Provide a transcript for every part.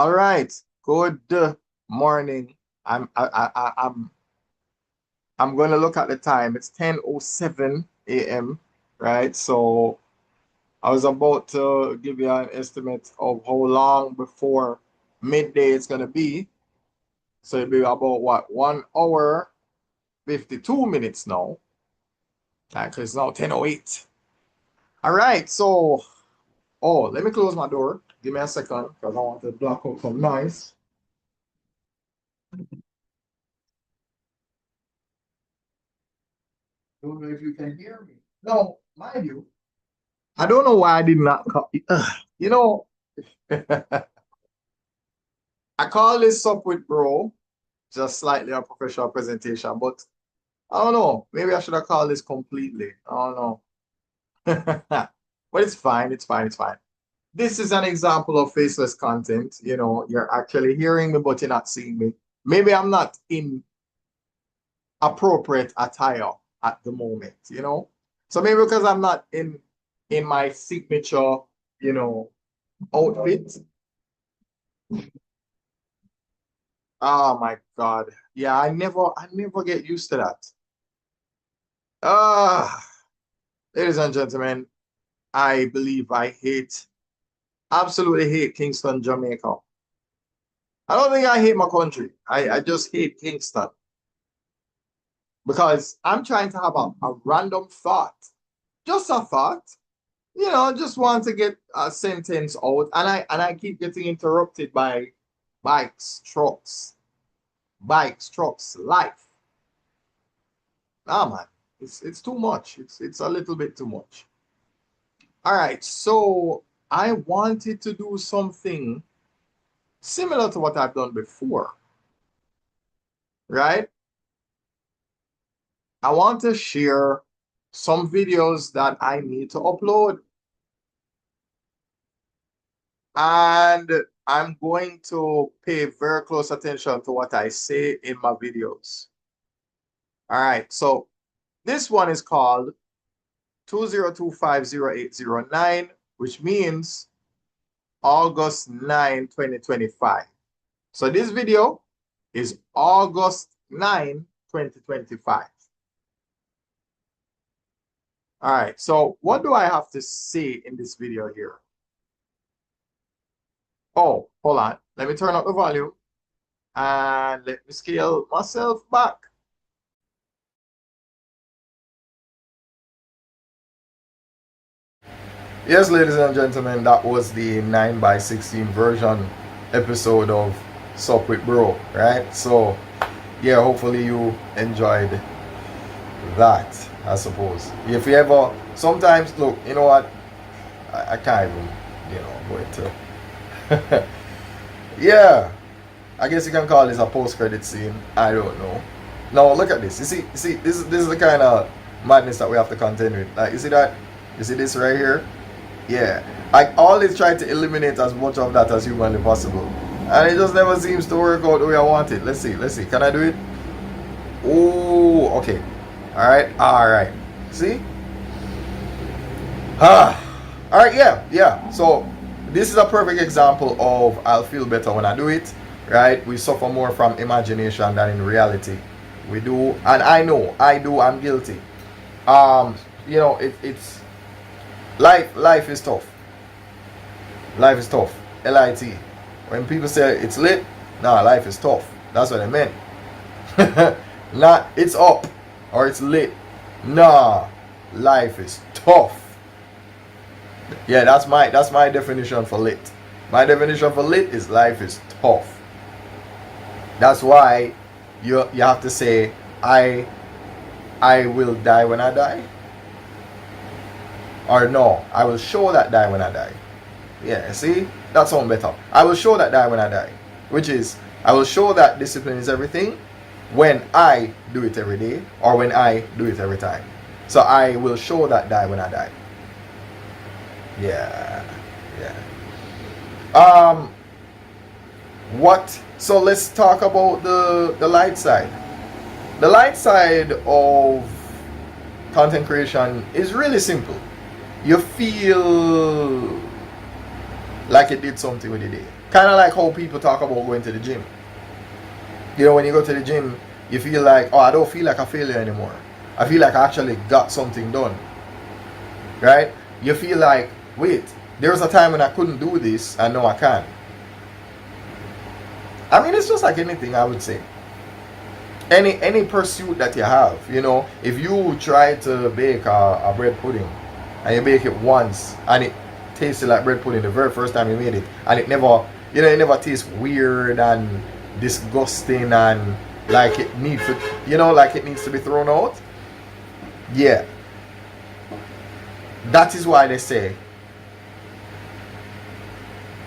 All right. Good morning. I'm going to look at the time. It's 10:07 a.m. Right. So I was about to give you an estimate of how long before midday it's going to be. So it'll be about what, 1 hour 52 minutes now. Actually, it's now 10:08. All right. So, let me close my door. Give me a second because I want to block out some noise. Don't know if you can hear me. No, mind you, I don't know why I did not call. You know, I call this up with bro, just slightly a professional presentation, but I don't know. Maybe I should have called this completely. I don't know. But it's fine. It's fine. It's fine. This is an example of faceless content. You know, you're actually hearing me, but you're not seeing me. Maybe I'm not in appropriate attire at the moment, you know. So maybe because I'm not in my signature, you know, outfit. Oh my God. Yeah, I never get used to that. Ah, ladies and gentlemen, I believe I absolutely hate Kingston, Jamaica. I don't think I hate my country. I just hate Kingston because I'm trying to have a random thought. Just a thought. You know, just want to get a sentence out, and I keep getting interrupted by bikes, trucks, life. Ah man, it's too much. It's a little bit too much. All right, so I wanted to do something similar to what I've done before, right? I want to share some videos that I need to upload, and I'm going to pay very close attention to what I say in my videos. All right, so this one is called 20250809, which means August 9, 2025. So this video is August 9, 2025. All right, so what do I have to say in this video here? Oh, hold on. Let me turn up the volume and let me scale myself back. Yes, ladies and gentlemen, that was the 9x16 version episode of Sup with Bro, right? So, yeah, hopefully you enjoyed that, I suppose. If you ever, sometimes, look, you know what? I can't even, you know, go into. Yeah, I guess you can call this a post-credit scene. I don't know. Now, look at this. You see, this is the kind of madness that we have to contend with. Like, you see that? You see this right here? Yeah, I always try to eliminate as much of that as humanly possible, and it just never seems to work out the way I want it. Let's see. Can I do it? Oh, okay. All right. See? All right. Yeah. So this is a perfect example of I'll feel better when I do it. Right? We suffer more from imagination than in reality. We do, and I know I do. I'm guilty. You know, it's. Life is tough. Life is tough. LIT. When people say it's lit, nah, life is tough. That's what I meant. Not it's up or it's lit. Nah, life is tough. Yeah, that's my definition for lit. My definition for lit is life is tough. That's why you have to say I will die when I die. Or no, I will show that die when I die. Yeah, see? That sounds better. I will show that die when I die. Which is, I will show that discipline is everything when I do it every day or when I do it every time. So I will show that die when I die. Yeah. So let's talk about the light side. The light side of content creation is really simple. You feel like you did something with the day. Kind of like how people talk about going to the gym. You know, when you go to the gym, you feel like, oh, I don't feel like a failure anymore. I feel like I actually got something done. Right? You feel like, wait, there was a time when I couldn't do this, and now I can. I mean, it's just like anything, I would say. Any pursuit that you have, you know, if you try to bake a bread pudding, and you bake it once, and it tasted like bread pudding the very first time you made it, and it never, you know, it never tastes weird and disgusting and like it needs to, you know, like it needs to be thrown out. Yeah, that is why they say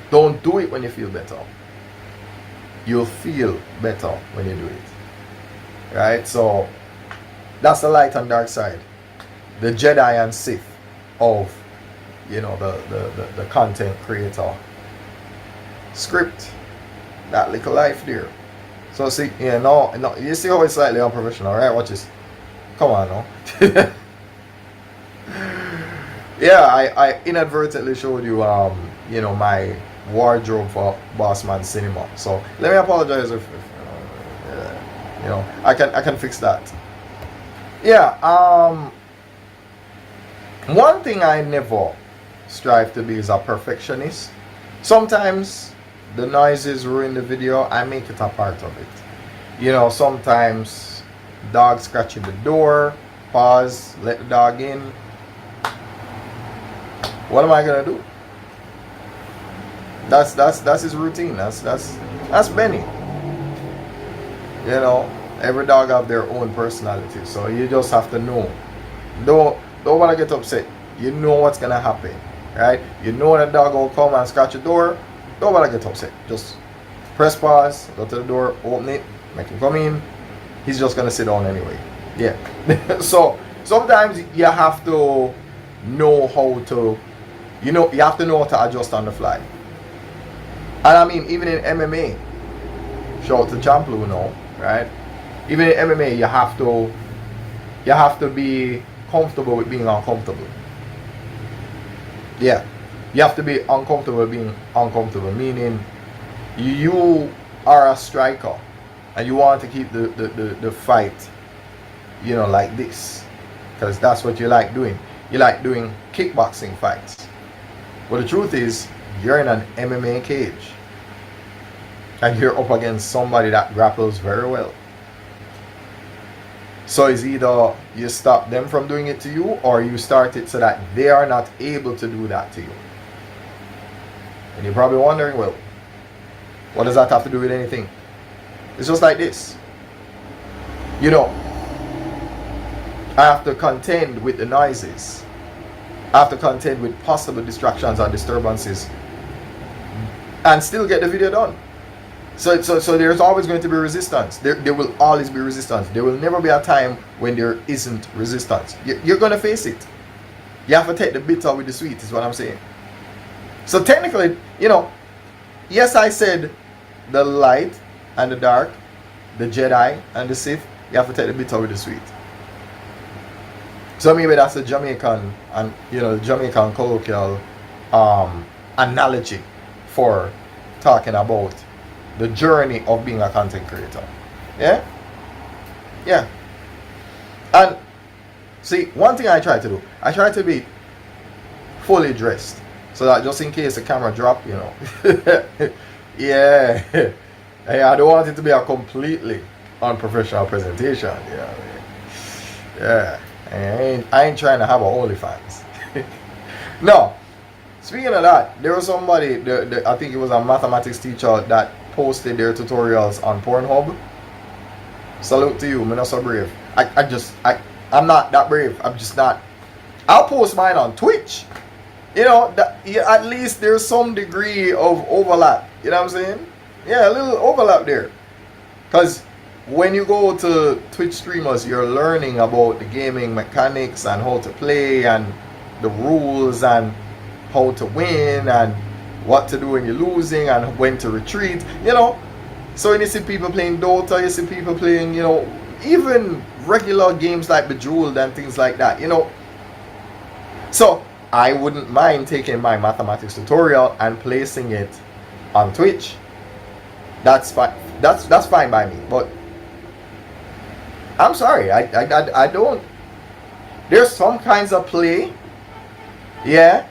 don't do it when you feel better. You'll feel better when you do it, right? So that's the light and dark side, the Jedi and Sith of, you know, the content creator script, that little life there. So see, yeah, no, you see how it's slightly unprofessional, right? Watch this. Come on now. Yeah, I inadvertently showed you you know, my wardrobe for Bossman Cinema. So let me apologize if you know, I can fix that. Yeah, one thing I never strive to be is a perfectionist. Sometimes the noises ruin the video. I make it a part of it. You know, sometimes dog scratching the door, pause, let the dog in. What am I gonna do? That's his routine. That's Benny. You know, every dog have their own personality, so you just have to know. Don't wanna get upset. You know what's gonna happen, right? You know when a dog will come and scratch the door. Don't wanna get upset. Just press pause, go to the door, open it, make him come in. He's just gonna sit down anyway. Yeah. So sometimes you have to know how to, you know, you have to know how to adjust on the fly. And I mean, even in MMA, shout out to Champ Lou now, right? Even in MMA, you have to be comfortable with being uncomfortable. Yeah, you have to be uncomfortable with being uncomfortable, meaning you are a striker and you want to keep the fight, you know, like this, because that's what you like doing. You like doing kickboxing fights. But the truth is, you're in an MMA cage and you're up against somebody that grapples very well. So it's either you stop them from doing it to you, or you start it so that they are not able to do that to you. And you're probably wondering, well, what does that have to do with anything? It's just like this. You know, I have to contend with the noises. I have to contend with possible distractions and disturbances and still get the video done. So there's always going to be resistance. There will always be resistance. There will never be a time when there isn't resistance. You're going to face it. You have to take the bitter with the sweet, is what I'm saying. So technically, you know, yes, I said the light and the dark, the Jedi and the Sith, you have to take the bitter with the sweet. So maybe that's a Jamaican, and you know, Jamaican colloquial analogy for talking about the journey of being a content creator. Yeah? Yeah. And see, one thing I try to do, I try to be fully dressed, so that just in case the camera drop, you know. Yeah. Hey, I don't want it to be a completely unprofessional presentation. You know what I mean? Yeah. I ain't trying to have a OnlyFans. No. Speaking of that, there was somebody, I think it was a mathematics teacher that posted their tutorials on Pornhub. Salute to you, I'm not so brave. I'm not that brave. I'm just not. I'll post mine on Twitch. You know, at least there's some degree of overlap. You know what I'm saying? Yeah, a little overlap there. Because when you go to Twitch streamers, you're learning about the gaming mechanics and how to play and the rules and how to win and what to do when you're losing and when to retreat, you know. So when you see people playing Dota, you see people playing, you know, even regular games like Bejeweled and things like that, you know. So I wouldn't mind taking my mathematics tutorial and placing it on Twitch, that's fine. That's fine by me. But I'm sorry, I don't. There's some kinds of play, yeah,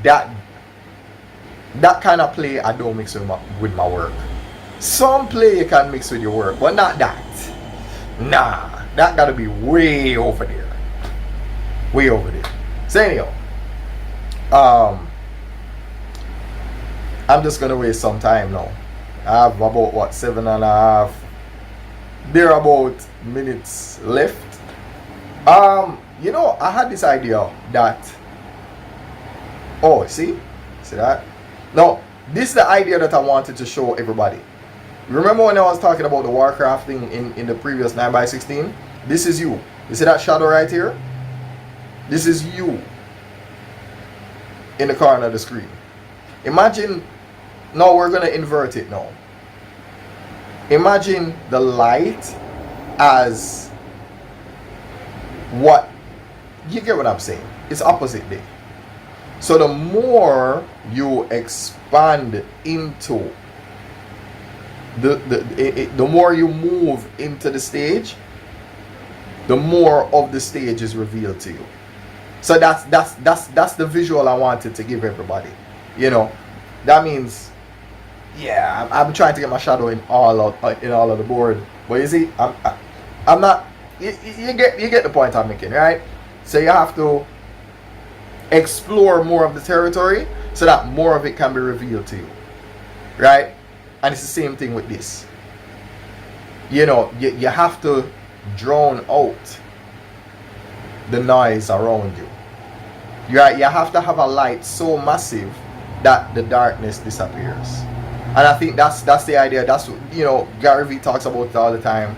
that kind of play I don't mix with my work. Some play you can mix with your work, but not that. Nah, that gotta be way over there. Way over there. So anyhow, I'm just gonna waste some time now. I have about what, 7.5 thereabout minutes left. You know, I had this idea that, oh, see that? No, this is the idea that I wanted to show everybody. Remember when I was talking about the Warcraft thing in the previous 9x16? This is you. You see that shadow right here? This is you in the corner of the screen. Imagine, now we're going to invert it now. Imagine the light as what, you get what I'm saying? It's opposite day. So the more you expand into the more you move into the stage, the more of the stage is revealed to you. So that's the visual I wanted to give everybody. You know, that means, yeah, I'm trying to get my shadow in all of the board, but you see, I'm not. You get the point I'm making, right? So you have to explore more of the territory so that more of it can be revealed to you, right? And it's the same thing with this. You know, you have to drown out the noise around you. You have to have a light so massive that the darkness disappears. And I think that's the idea. That's, you know, Gary Vee talks about it all the time.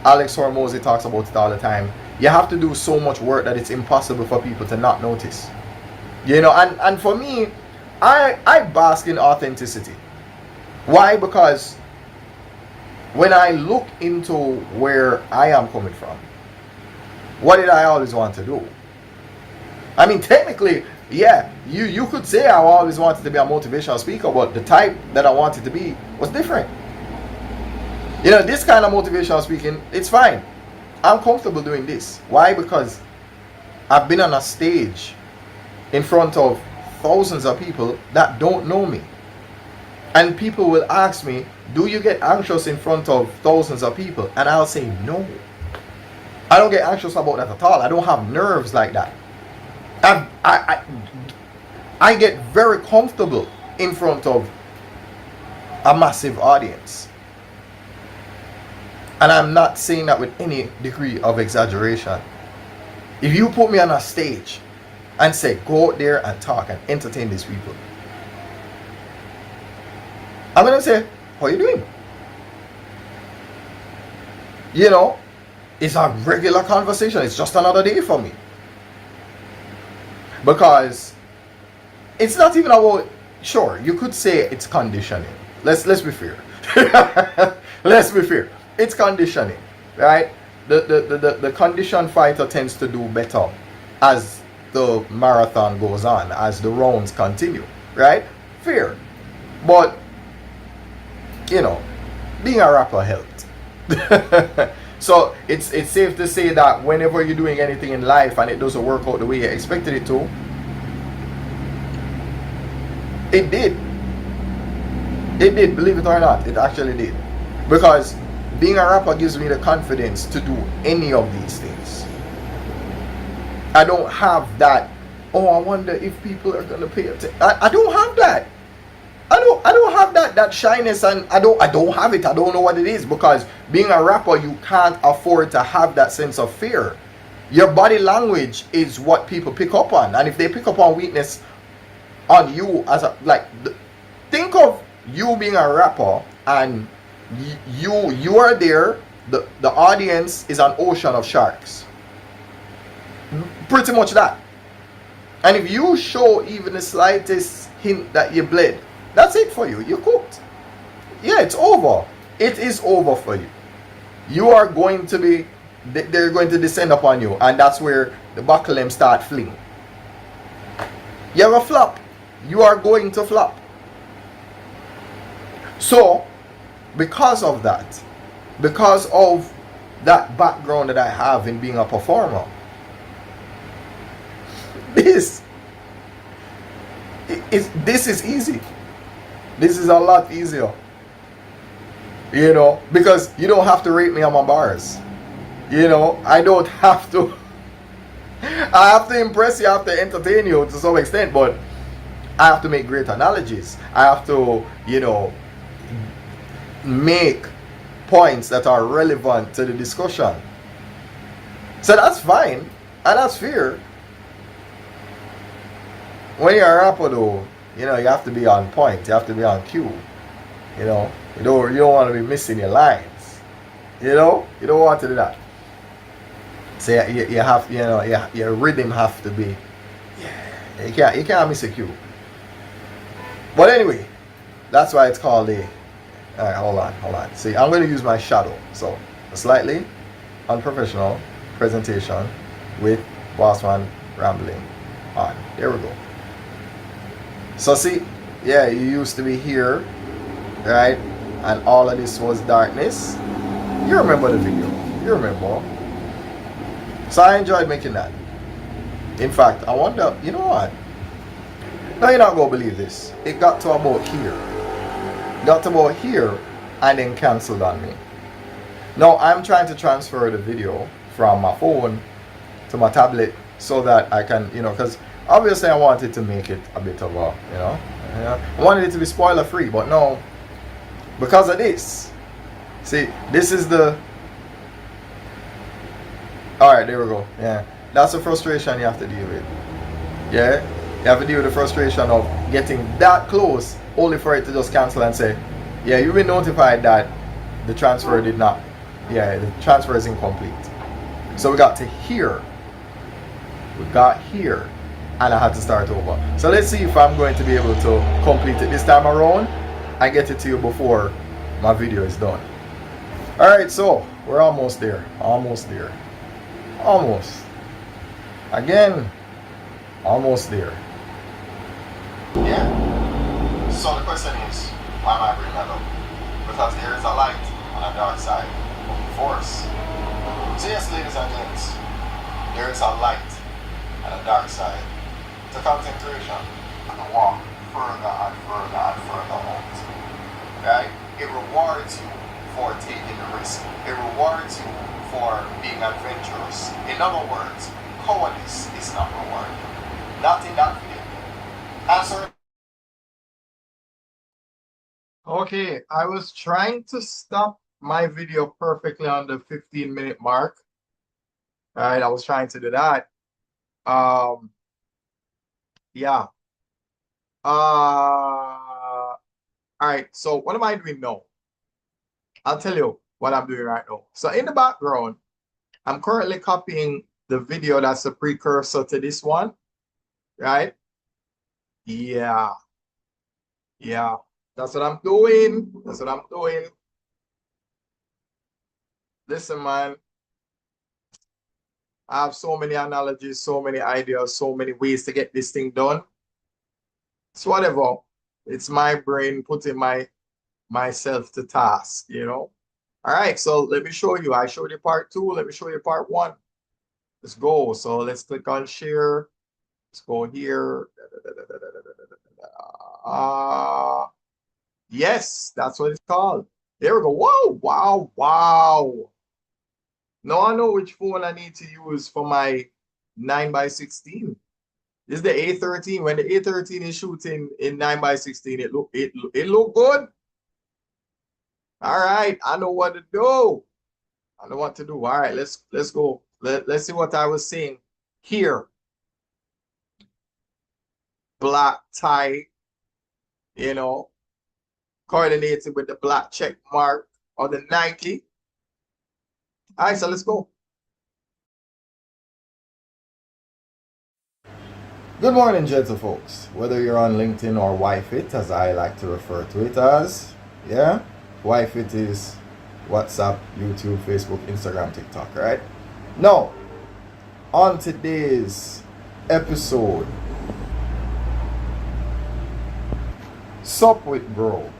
Alex Hormozy talks about it all the time. You have to do so much work that it's impossible for people to not notice. You know, and for me, I bask in authenticity. Why? Because when I look into where I am coming from, what did I always want to do? I mean, technically, yeah, you could say I always wanted to be a motivational speaker, but the type that I wanted to be was different. You know, this kind of motivational speaking, it's fine. I'm comfortable doing this. Why? Because I've been on a stage in front of thousands of people that don't know me. And people will ask me, do you get anxious in front of thousands of people? And I'll say, no. I don't get anxious about that at all. I don't have nerves like that. I get very comfortable in front of a massive audience. And I'm not saying that with any degree of exaggeration. If you put me on a stage and say, go out there and talk and entertain these people, I'm going to say, how are you doing? You know, it's a regular conversation. It's just another day for me. Because it's not even about, sure, you could say it's conditioning. Let's be fair. Let's be fair. It's conditioning, right? The conditioned fighter tends to do better as the marathon goes on, as the rounds continue, right? Fair. But, you know, being a rapper helped. So it's safe to say that whenever you're doing anything in life and it doesn't work out the way you expected it to, it did. It did, believe it or not, it actually did. Because being a rapper gives me the confidence to do any of these things. I don't have that, oh, I wonder if people are gonna pay attention. I don't have that. I don't have that shyness, and I don't have it. I don't know what it is, because being a rapper, you can't afford to have that sense of fear. Your body language is what people pick up on, and if they pick up on weakness on you as a, like, think of you being a rapper and you are there, the audience is an ocean of sharks. Pretty much that. And if you show even the slightest hint that you bled, that's it for you. You're cooked. Yeah, it's over. It is over for you. You are going to be, they're going to descend upon you, and that's where the buckle them start fling. You're a flop. You are going to flop. So, because of that, because of that background that I have in being a performer, this is easy. This is a lot easier. You know, because you don't have to rate me on my bars. You know, I don't have to. I have to impress you, I have to entertain you to some extent, but I have to make great analogies. I have to, you know, make points that are relevant to the discussion. So that's fine, and that's fair. When you're a rapper though, you know, you have to be on point, you have to be on cue. You know, you don't want to be missing your lines. You know, you don't want to do that. So you have, you know, your rhythm have to be, you can't miss a cue. But anyway, that's why it's called a, alright, hold on. See, I'm going to use my shadow. So, a slightly unprofessional presentation with Bossman Rambling On. There we go. So see, yeah, you used to be here, right? And all of this was darkness. You remember the video. You remember. So I enjoyed making that. In fact, I wonder, you know what? Now you're not going to believe this. It got to about here. Got to about here and then cancelled on me. Now I'm trying to transfer the video from my phone to my tablet so that I can, you know, because obviously I wanted to make it a bit of a, you know, I wanted it to be spoiler free, but no, because of this. See, this is the, alright, there we go. Yeah, that's the frustration you have to deal with. Yeah, you have to deal with the frustration of getting that close only for it to just cancel and say, yeah, you've been notified that the transfer did not, yeah, the transfer is incomplete. So we got to here. We got here. And I had to start over. So let's see if I'm going to be able to complete it this time around and get it to you before my video is done. Alright, so we're almost there. Almost there. Almost. Again, almost there. Yeah. So the question is, why am I bringing that up? Because there is a light on the dark side of the force. So yes, ladies and gents, there is a light on the dark side. The concentration and the walk further and further and further out. Right? It rewards you for taking the risk. It rewards you for being adventurous. In other words, cowardice is not rewarded. Not in that video. Answer. Okay, I was trying to stop my video perfectly on the 15-minute mark. Alright, I was trying to do that. Yeah. All right. So what am I doing now? I'll tell you what I'm doing right now. So in the background, I'm currently copying the video that's a precursor to this one, right? Yeah. Yeah. That's what I'm doing. That's what I'm doing. Listen, man. I have so many analogies, so many ideas, so many ways to get this thing done. It's whatever. It's my brain putting myself to task, you know. All right, so let me show you. I showed you part 2. Let me show you part 1. Let's go. So let's click on share. Let's go here. Yes, that's what it's called. There we go. Whoa, wow, wow. Now I know which phone I need to use for my 9x16. This is the A13. When the A13 is shooting in 9x16, it look good. All right, I know what to do. I know what to do. All right, let's go. Let's see what I was saying here. Black tie, you know, coordinated with the black check mark of the Nike. All right, so let's go. Good morning, gentle folks. Whether you're on LinkedIn or YFit, as I like to refer to it as, yeah, YFit is WhatsApp, YouTube, Facebook, Instagram, TikTok, right? Now, on today's episode, SUP with B.R.O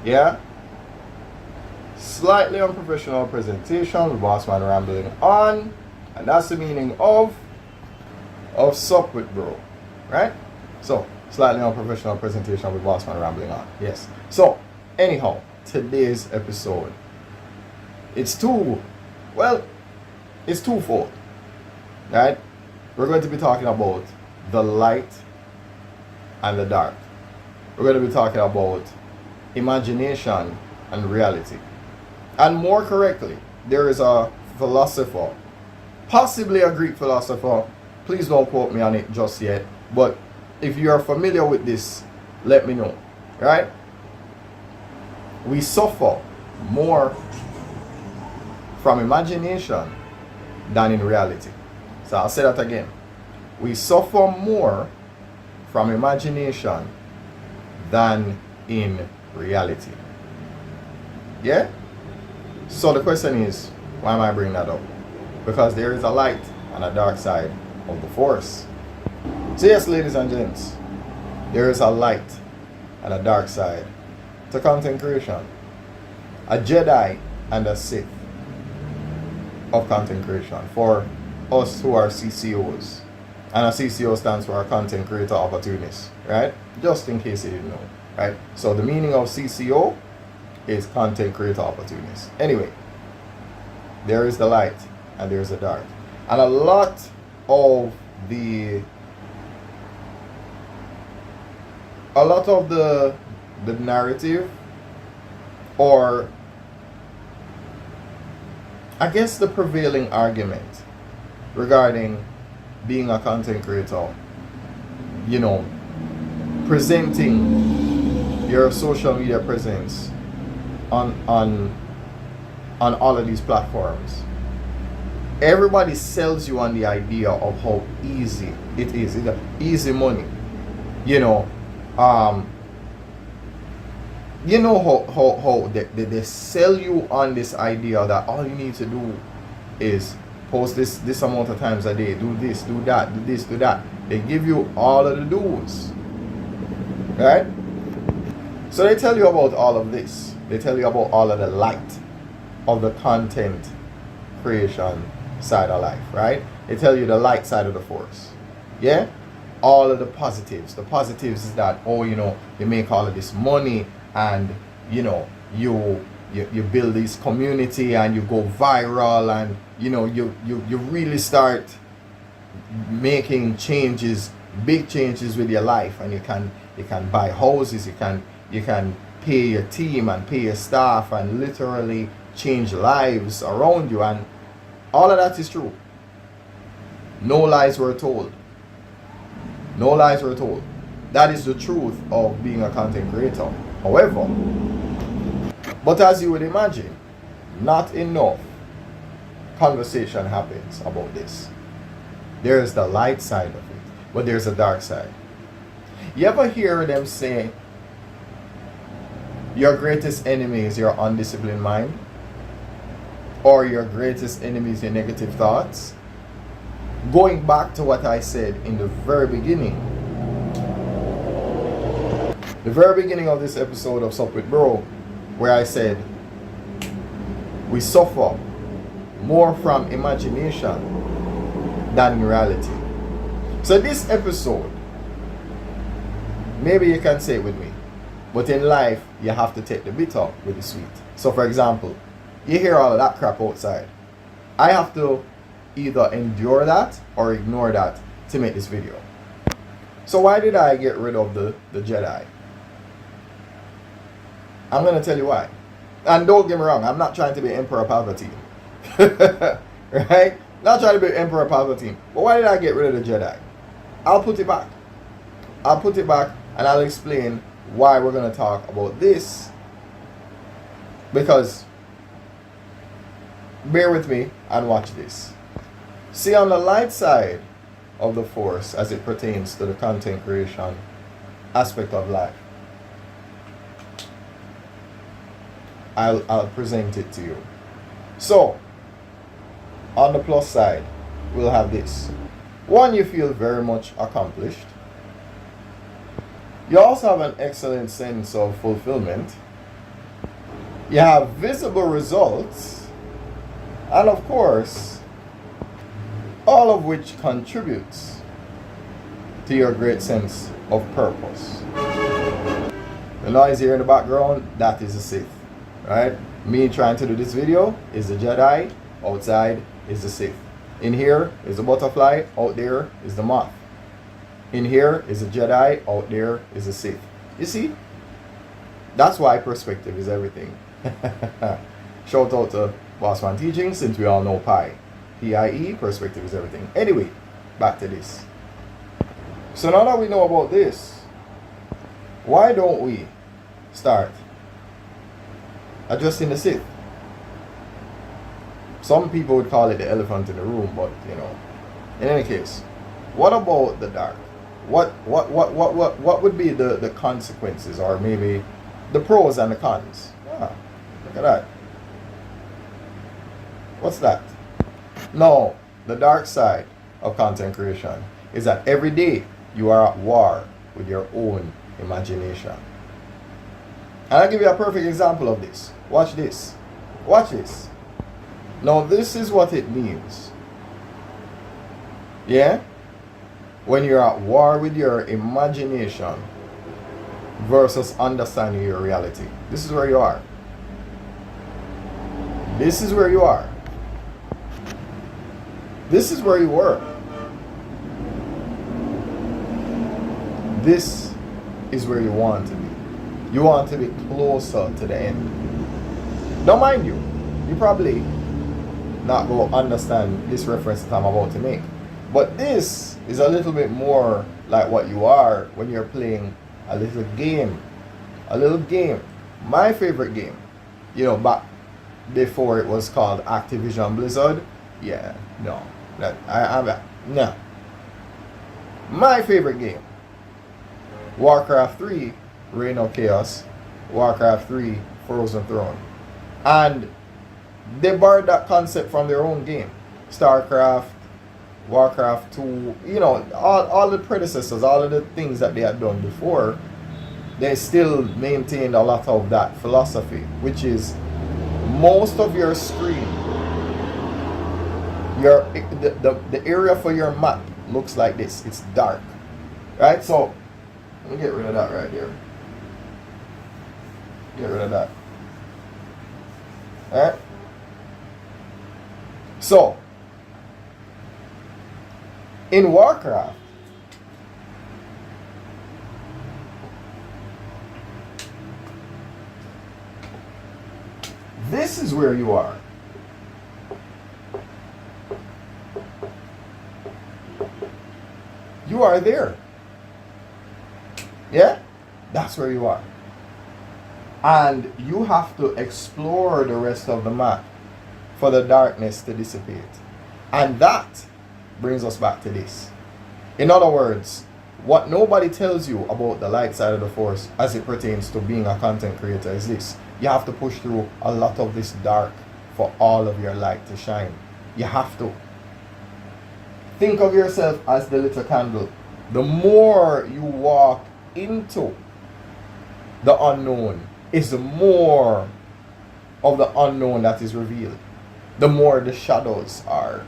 Yeah? Slightly Unprofessional Presentation with Bossman Rambling On. And that's the meaning of SUP with B.R.O. Right? So, Slightly Unprofessional Presentation with Bossman Rambling On. Yes. So, anyhow, today's episode, it's twofold. Right? We're going to be talking about the light and the dark. We're going to be talking about imagination and reality. And more correctly, there is a philosopher, possibly a Greek philosopher. Please don't quote me on it just yet. But if you are familiar with this, let me know. Right? We suffer more from imagination than in reality. So I'll say that again. We suffer more from imagination than in reality. Yeah? So the question is, why am I bringing that up? Because there is a light and a dark side of the force. So yes, ladies and gents, there is a light and a dark side to content creation. A Jedi and a Sith of content creation for us who are CCOs. And a CCO stands for a content creator opportunist, right? Just in case you didn't know, right? So the meaning of CCO is content creator opportunist. Anyway, there is the light and there is the dark. And a lot of the narrative, or I guess the prevailing argument regarding being a content creator, you know, presenting your social media presence on all of these platforms. Everybody sells you on the idea of how easy it is. It's easy money. You know, how they sell you on this idea that all you need to do is post this amount of times a day, do this, do that, do this, do that. They give you all of the do's, right? So they tell you about all of this. They tell you about all of the light of the content creation side of life, right? They tell you the light side of the force. Yeah? All of the positives. The positives is that, oh, you know, you make all of this money, and you know, you build this community and you go viral, and you know, you really start making changes, big changes with your life, and you can buy houses, you can pay your team and pay your staff and literally change lives around you, and all of that is true. No lies were told. No lies were told. That is the truth of being a content creator. However, but as you would imagine, not enough conversation happens about this. There is the light side of it, but there's a dark side. You ever hear them say, your greatest enemy is your undisciplined mind? Or your greatest enemy is your negative thoughts? Going back to what I said in the very beginning. The very beginning of this episode of SUP with B.R.O, where I said we suffer more from imagination than in reality. So this episode, maybe you can say it with me, but in life you have to take the bitter with the sweet. So for example, you hear all of that crap outside. I have to either endure that or ignore that to make this video. So why did I get rid of the Jedi? I'm going to tell you why. And don't get me wrong, I'm not trying to be Emperor Palpatine. Right? Not trying to be Emperor Palpatine. But why did I get rid of the Jedi? I'll put it back. I'll put it back and I'll explain why we're going to talk about this. Because, bear with me and watch this. See, on the light side of the force as it pertains to the content creation aspect of life, I'll present it to you. So, on the plus side, we'll have this. One, you feel very much accomplished. You also have an excellent sense of fulfillment. You have visible results, and of course, all of which contributes to your great sense of purpose. The noise here in the background, that is a Sith, right? Me trying to do this video is the Jedi, outside is the Sith. In here is the butterfly, out there is the moth. In here is the Jedi, out there is the Sith. You see? That's why perspective is everything. Shout out to Bossman Teaching, since we all know Pi. P-I-E, perspective is everything. Anyway, back to this. So now that we know about this, why don't we start adjusting the Sith? Some people would call it the elephant in the room, but you know, in any case, what about the dark? What would be the consequences, or maybe the pros and the cons? Ah, look at that. What's that? No, the dark side of content creation is that every day you are at war with your own imagination. And I'll give you a perfect example of this. Watch this. Watch this. Now this is what it means. Yeah? When you're at war with your imagination versus understanding your reality. This is where you are. This is where you are. This is where you were. This is where you want to be. You want to be closer to the end. Now mind you, you probably not going to understand this reference that I'm about to make. But this is a little bit more like what you are when you're playing a little game. A little game. My favorite game. You know, back before it was called Activision Blizzard. Yeah, no. No. My favorite game. Warcraft 3, Reign of Chaos. Warcraft 3, Frozen Throne. And they borrowed that concept from their own game. StarCraft, Warcraft 2, you know, all the predecessors, all of the things that they had done before, they still maintained a lot of that philosophy, which is most of your screen, the area for your map looks like this. It's dark, right? So let me get rid of that right here. Get rid of that. All right. So in Warcraft, this is where you are. You are there. Yeah? That's where you are. And you have to explore the rest of the map for the darkness to dissipate. And that brings us back to this. In other words, what nobody tells you about the light side of the force as it pertains to being a content creator is this. You have to push through a lot of this dark for all of your light to shine. You have to. Think of yourself as the little candle. The more you walk into the unknown, is the more of the unknown that is revealed. The more the shadows are.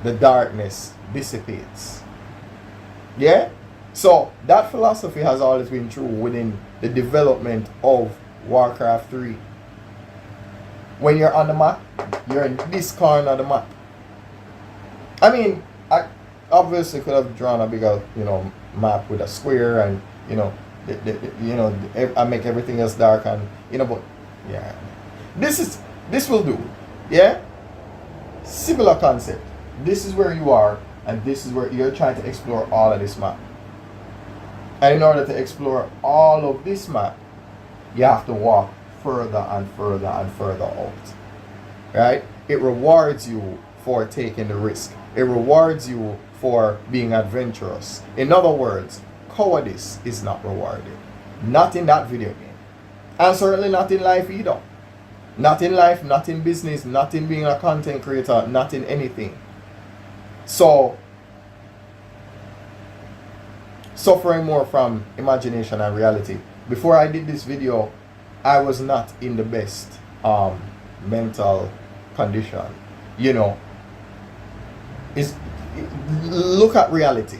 The darkness dissipates. Yeah? So that philosophy has always been true within the development of Warcraft 3. When you're on the map, you're in this corner of the map. I mean, I obviously could have drawn a bigger, map with a square and, I make everything else dark and, but yeah. This will do. Yeah? Similar concept. This is where you are, and this is where you're trying to explore all of this map. And in order to explore all of this map, you have to walk further and further and further out. Right? It rewards you for taking the risk. It rewards you for being adventurous. In other words, cowardice is not rewarded. Not in that video game. And certainly not in life either. Not in life, not in business, not in being a content creator, not in anything. So, suffering more from imagination and reality. Before I did this video, I was not in the best mental condition. You know, is look at reality.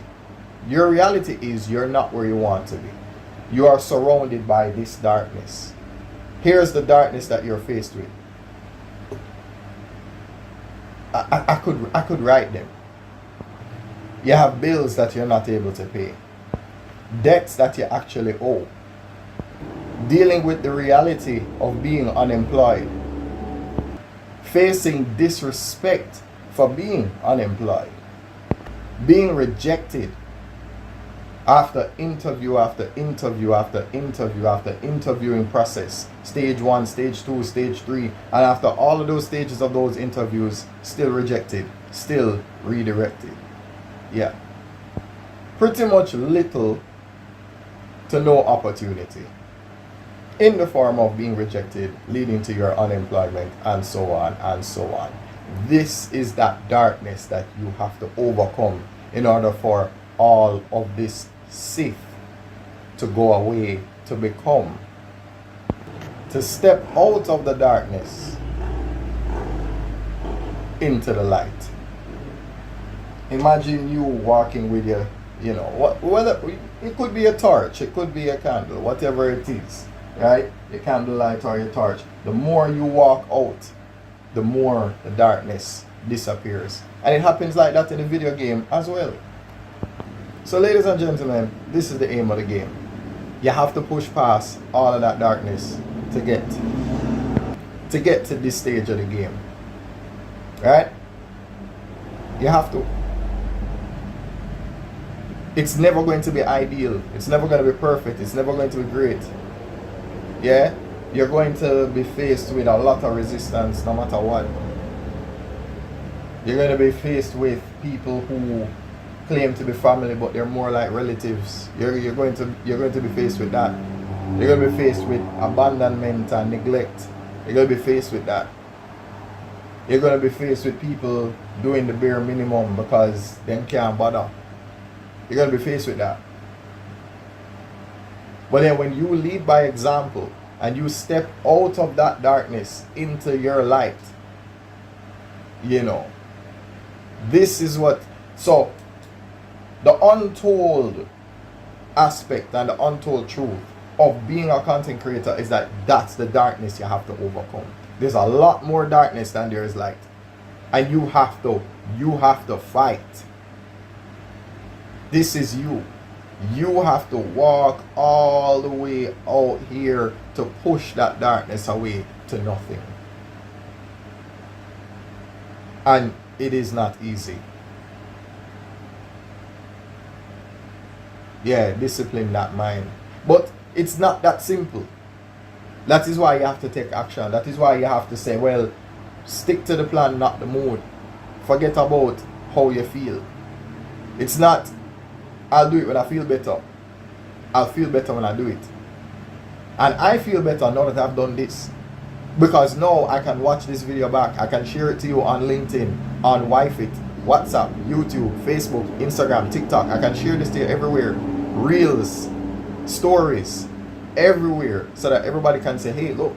Your reality is you're not where you want to be. You are surrounded by this darkness. Here's the darkness that you're faced with. I could write them. You have bills that you're not able to pay, debts that you actually owe, dealing with the reality of being unemployed, facing disrespect for being unemployed, being rejected after interview after interview after interview after interviewing process, stage 1, stage 2, stage 3, and after all of those stages of those interviews, still rejected, still redirected. Yeah, pretty much little to no opportunity in the form of being rejected, leading to your unemployment, and so on and so on. This is that darkness that you have to overcome in order for all of this Sith to go away, to become, to step out of the darkness into the light. Imagine you walking with your, whether it could be a torch, it could be a candle, whatever it is, right? Your candlelight or your torch. The more you walk out, the more the darkness disappears. And it happens like that in the video game as well. So ladies and gentlemen, this is the aim of the game. You have to push past all of that darkness to get to this stage of the game. Right? You have to. It's never going to be ideal. It's never going to be perfect. It's never going to be great. Yeah? You're going to be faced with a lot of resistance no matter what. You're going to be faced with people who claim to be family but they're more like relatives. You're going to be faced with that. You're going to be faced with abandonment and neglect. You're going to be faced with that. You're going to be faced with people doing the bare minimum because they can't bother. You're going to be faced with that. But then when you lead by example and you step out of that darkness into your light, this is what, so the untold aspect and the untold truth of being a content creator is that that's the darkness you have to overcome. There's a lot more darkness than there is light. And you have to fight. This is you. You have to walk all the way out here to push that darkness away to nothing. And it is not easy. Yeah, discipline that mind. But it's not that simple. That is why you have to take action. That is why you have to say, well, stick to the plan, not the mood. Forget about how you feel. It's not, I'll do it when I feel better. I'll feel better when I do it. And I feel better now that I've done this. Because now I can watch this video back. I can share it to you on LinkedIn, on Wi-Fi, WhatsApp, YouTube, Facebook, Instagram, TikTok. I can share this to you everywhere. Reels, stories, everywhere. So that everybody can say, hey, look.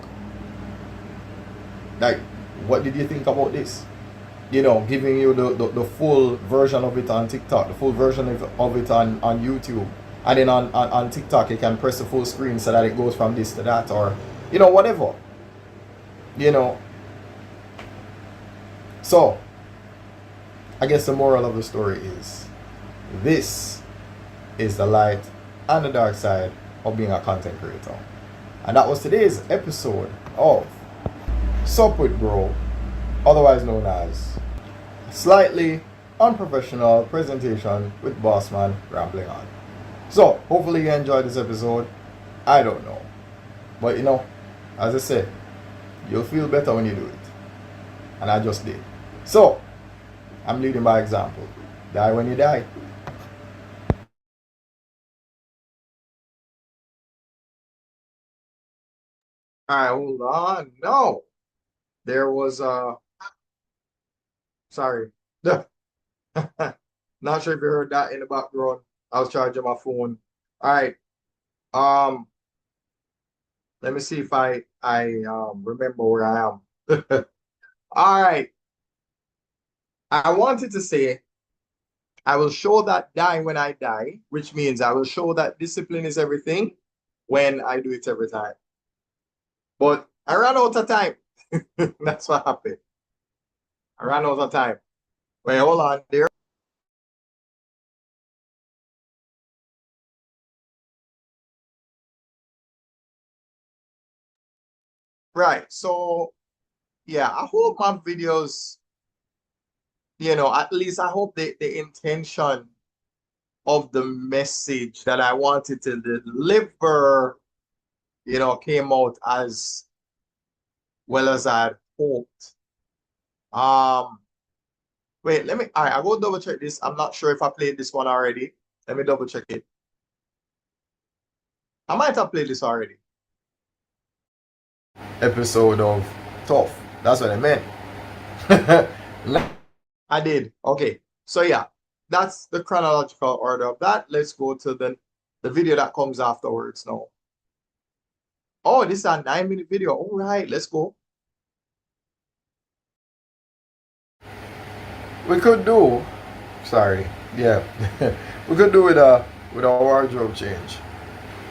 Like, what did you think about this? Giving you the full version of it on TikTok, the full version of it on YouTube. And then on TikTok, you can press the full screen so that it goes from this to that, or, whatever. So, I guess the moral of the story is, this is the light and the dark side of being a content creator. And that was today's episode of Sup with Bro, otherwise known as Slightly Unprofessional Presentation with Bossman Rambling On. So, hopefully you enjoyed this episode. I don't know. But as I said, you'll feel better when you do it. And I just did. So, I'm leading by example. Die when you die. Alright, hold on. No. There was sorry. Not sure if you heard that in the background. I was charging my phone. Alright. Um Let me see if I remember where I am. All right. I wanted to say, I will show that die when I die, which means I will show that discipline is everything when I do it every time. But I ran out of time. That's what happened. I ran out of time. Wait, hold on there. Right. So yeah, I hope my videos, at least I hope the intention of the message that I wanted to deliver, came out as well as I had hoped. Wait, all right, I'll go double check this. I'm not sure if I played this one already. Let me double check it. I might have played this already. Episode of Tough. That's what I meant. I did. Okay. So yeah, that's the chronological order of that. Let's go to the video that comes afterwards now. Oh, this is a 9-minute video. All right, let's go. We could do, sorry, yeah, we could do with a wardrobe change.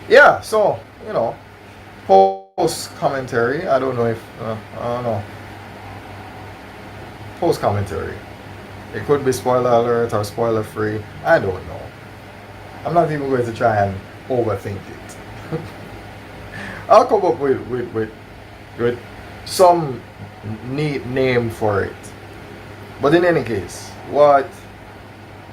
Yeah, so post commentary. I don't know if I don't know. Post commentary. It could be spoiler alert or spoiler free. I don't know. I'm not even going to try and overthink it. I'll come up with some neat name for it. But in any case, what?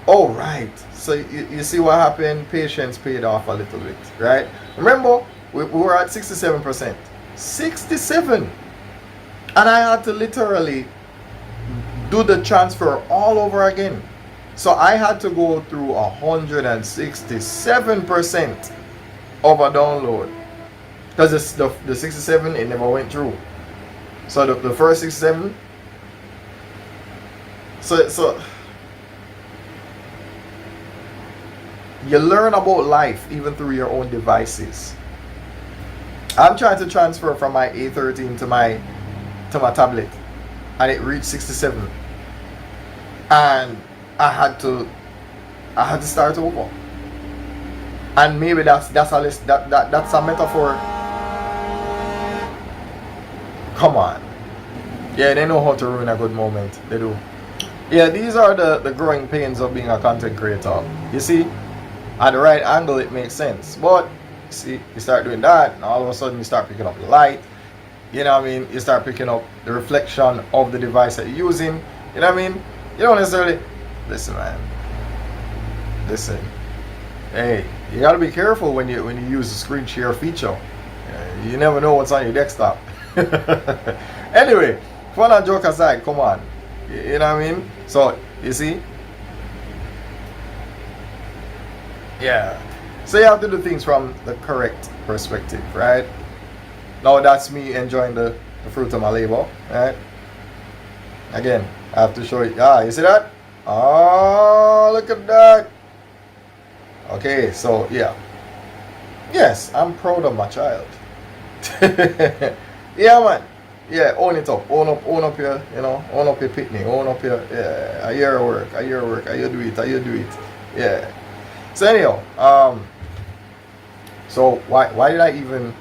Oh, right. So you see what happened? Patience paid off a little bit, right? Remember, we were at 67%. 67! And I had to literally do the transfer all over again. So I had to go through 167% of a download. Because the 67, it never went through. So the first 67, so you learn about life even through your own devices. I'm trying to transfer from my A13 to my tablet, and it reached 67, and I had to start over. And maybe that's a metaphor. Come on. Yeah, they know how to ruin a good moment. They do. Yeah, these are the growing pains of being a content creator. You see, at the right angle it makes sense. But see, you start doing that, and all of a sudden you start picking up the light. You know what I mean? You start picking up the reflection of the device that you're using. You know what I mean? You don't necessarily listen, man. Listen. Hey, you gotta be careful when you use the screen share feature. You never know what's on your desktop. Anyway, fun and joke aside, come on. You know what I mean? So, you see? Yeah. So you have to do things from the correct perspective, right? Now that's me enjoying the fruit of my labor, right? Again, I have to show you. You see that? Oh, look at that. Okay, so yeah. Yes, I'm proud of my child. Yeah, man. Yeah, own it up. Own up your, own up your pitney. Own up your, a year of work. How you do it. Yeah. So anyhow, so why did I even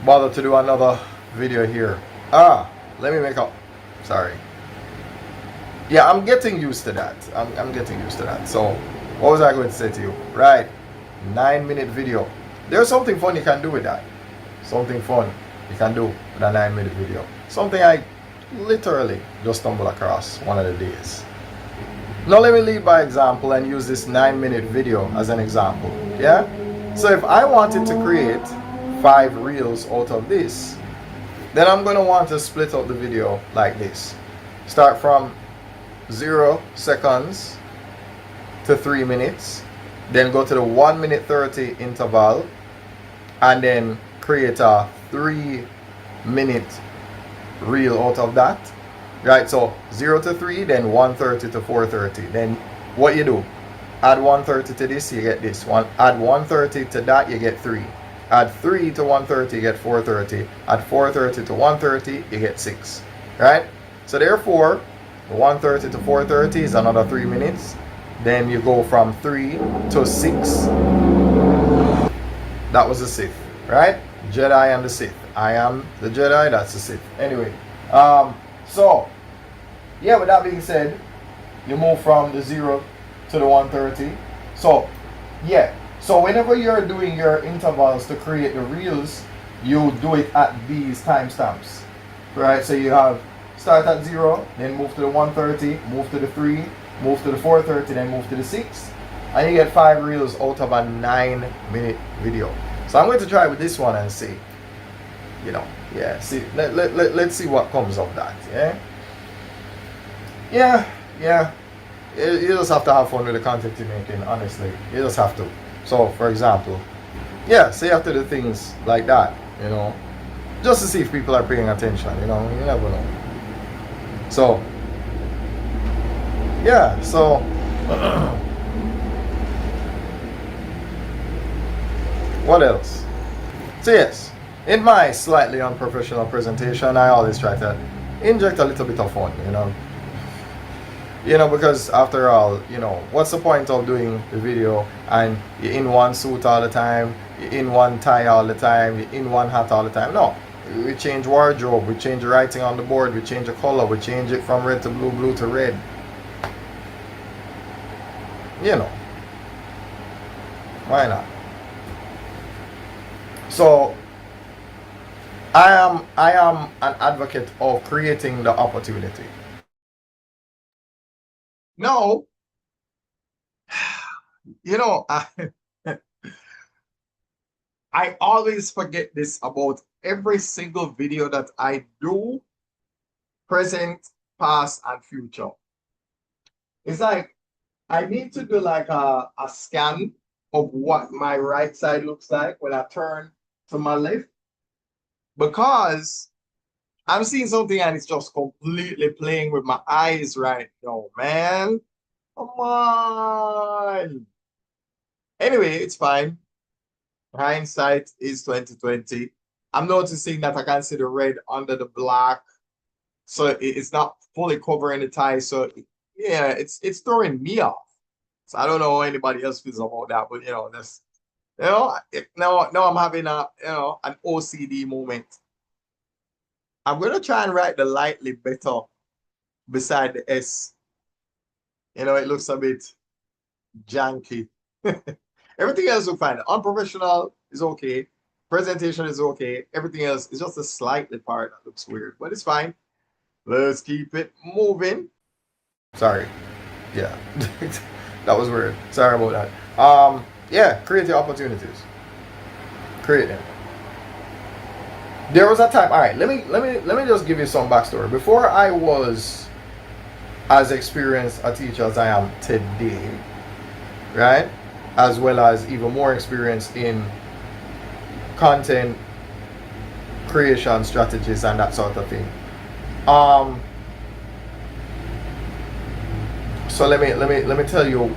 bother to do another video here? Let me make up. Sorry. Yeah, I'm getting used to that. I'm getting used to that. So what was I going to say to you? Right. 9-minute video. There's something fun you can do with that. Something fun you can do with a 9-minute video. Something I literally just stumbled across one of the days. Now let me lead by example and use this 9-minute video as an example. Yeah? So if I wanted to create 5 reels out of this, then I'm going to want to split up the video like this. Start from 0 seconds to 3 minutes, then go to the 1 minute 30 interval, and then create a 3-minute reel out of that. Right, so 0 to 3, then 130 to 430. Then what you do, add 130 to this, you get this one. Add 130 to that, you get 3. Add 3 to 130, you get 430. Add 430 to 130, you get 6. Right? So therefore, 130 to 430 is another 3 minutes. Then you go from 3 to 6. That was the Sith, right? Jedi and the Sith. I am the Jedi, that's the Sith. Anyway, so yeah, with that being said, you move from the 0 to the 130. So yeah, so whenever you're doing your intervals to create the reels, you do it at these timestamps, right? So you have start at 0, then move to the 130, move to the 3, move to the 430, then move to the 6, and you get 5 reels out of a 9-minute video. So I'm going to try with this one and see, you know, yeah, see, let's see what comes of that. Yeah, you just have to have fun with the content you're making, honestly. You just have to. So for example, yeah, say after the things like that, you know, just to see if people are paying attention, you know, you never know. So yeah, so what else? So yes, in my slightly unprofessional presentation, I always try to inject a little bit of fun, you know, because after all, you know, what's the point of doing the video and you're in one suit all the time, you're in one tie all the time, you're in one hat all the time? No, we change wardrobe, we change the writing on the board, we change the color, we change it from red to blue, blue to red. You know, why not? So I am an advocate of creating the opportunity. No, you know, I always forget this about every single video that I do, present, past, and future. It's like I need to do like a scan of what my right side looks like when I turn to my left, because I'm seeing something and it's just completely playing with my eyes right now, man. Come on. Anyway, it's fine. Hindsight is 2020. I'm noticing that I can see the red under the black, so it's not fully covering the tie. So yeah, it's throwing me off. So I don't know how anybody else feels about that, but you know, that's, you know, now I'm having a, you know, an OCD moment. I'm gonna try and write the lightly better beside the S. You know, it looks a bit janky. Everything else will fine. Unprofessional is okay. Presentation is okay. Everything else is just a slightly part that looks weird, but it's fine. Let's keep it moving. Sorry. Yeah. That was weird. Sorry about that. Yeah, create the opportunities. Create them. There was a time. All right, let me just give you some backstory. Before I was as experienced a teacher as I am today, right? As well as even more experience in content creation strategies and that sort of thing. So let me tell you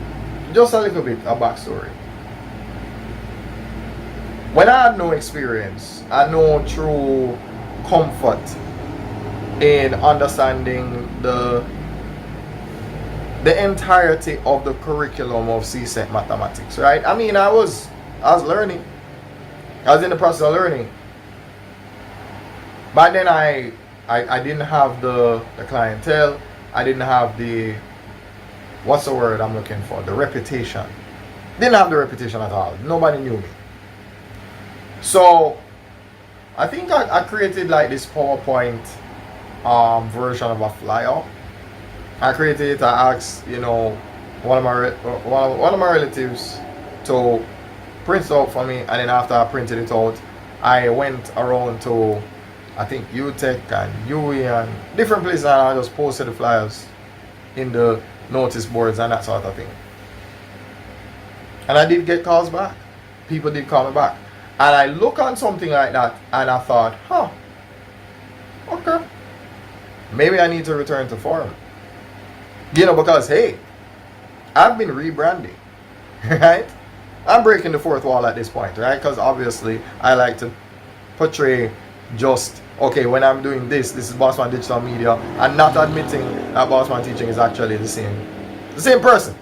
just a little bit of backstory. When I had no experience, I had no true comfort in understanding the entirety of the curriculum of C.A.N.E mathematics, right? I mean, I was learning. I was in the process of learning. But then I didn't have the clientele. I didn't have the, what's the word I'm looking for? The reputation. Didn't have the reputation at all. Nobody knew me. So I think I created like this PowerPoint version of a flyer. I created it. I asked, you know, one of my relatives to print it out for me, and then after I printed it out, I went around to, I think, UTech and UE and different places, and I just posted the flyers in the notice boards and that sort of thing. And I did get calls back. People did call me back. And I look on something like that and I thought, huh, okay, maybe I need to return to form. You know, because hey, I've been rebranding, right? I'm breaking the fourth wall at this point, right? Because obviously I like to portray just, okay, when I'm doing this is Bossman Digital Media, and not admitting that Bossman Teaching is actually the same person.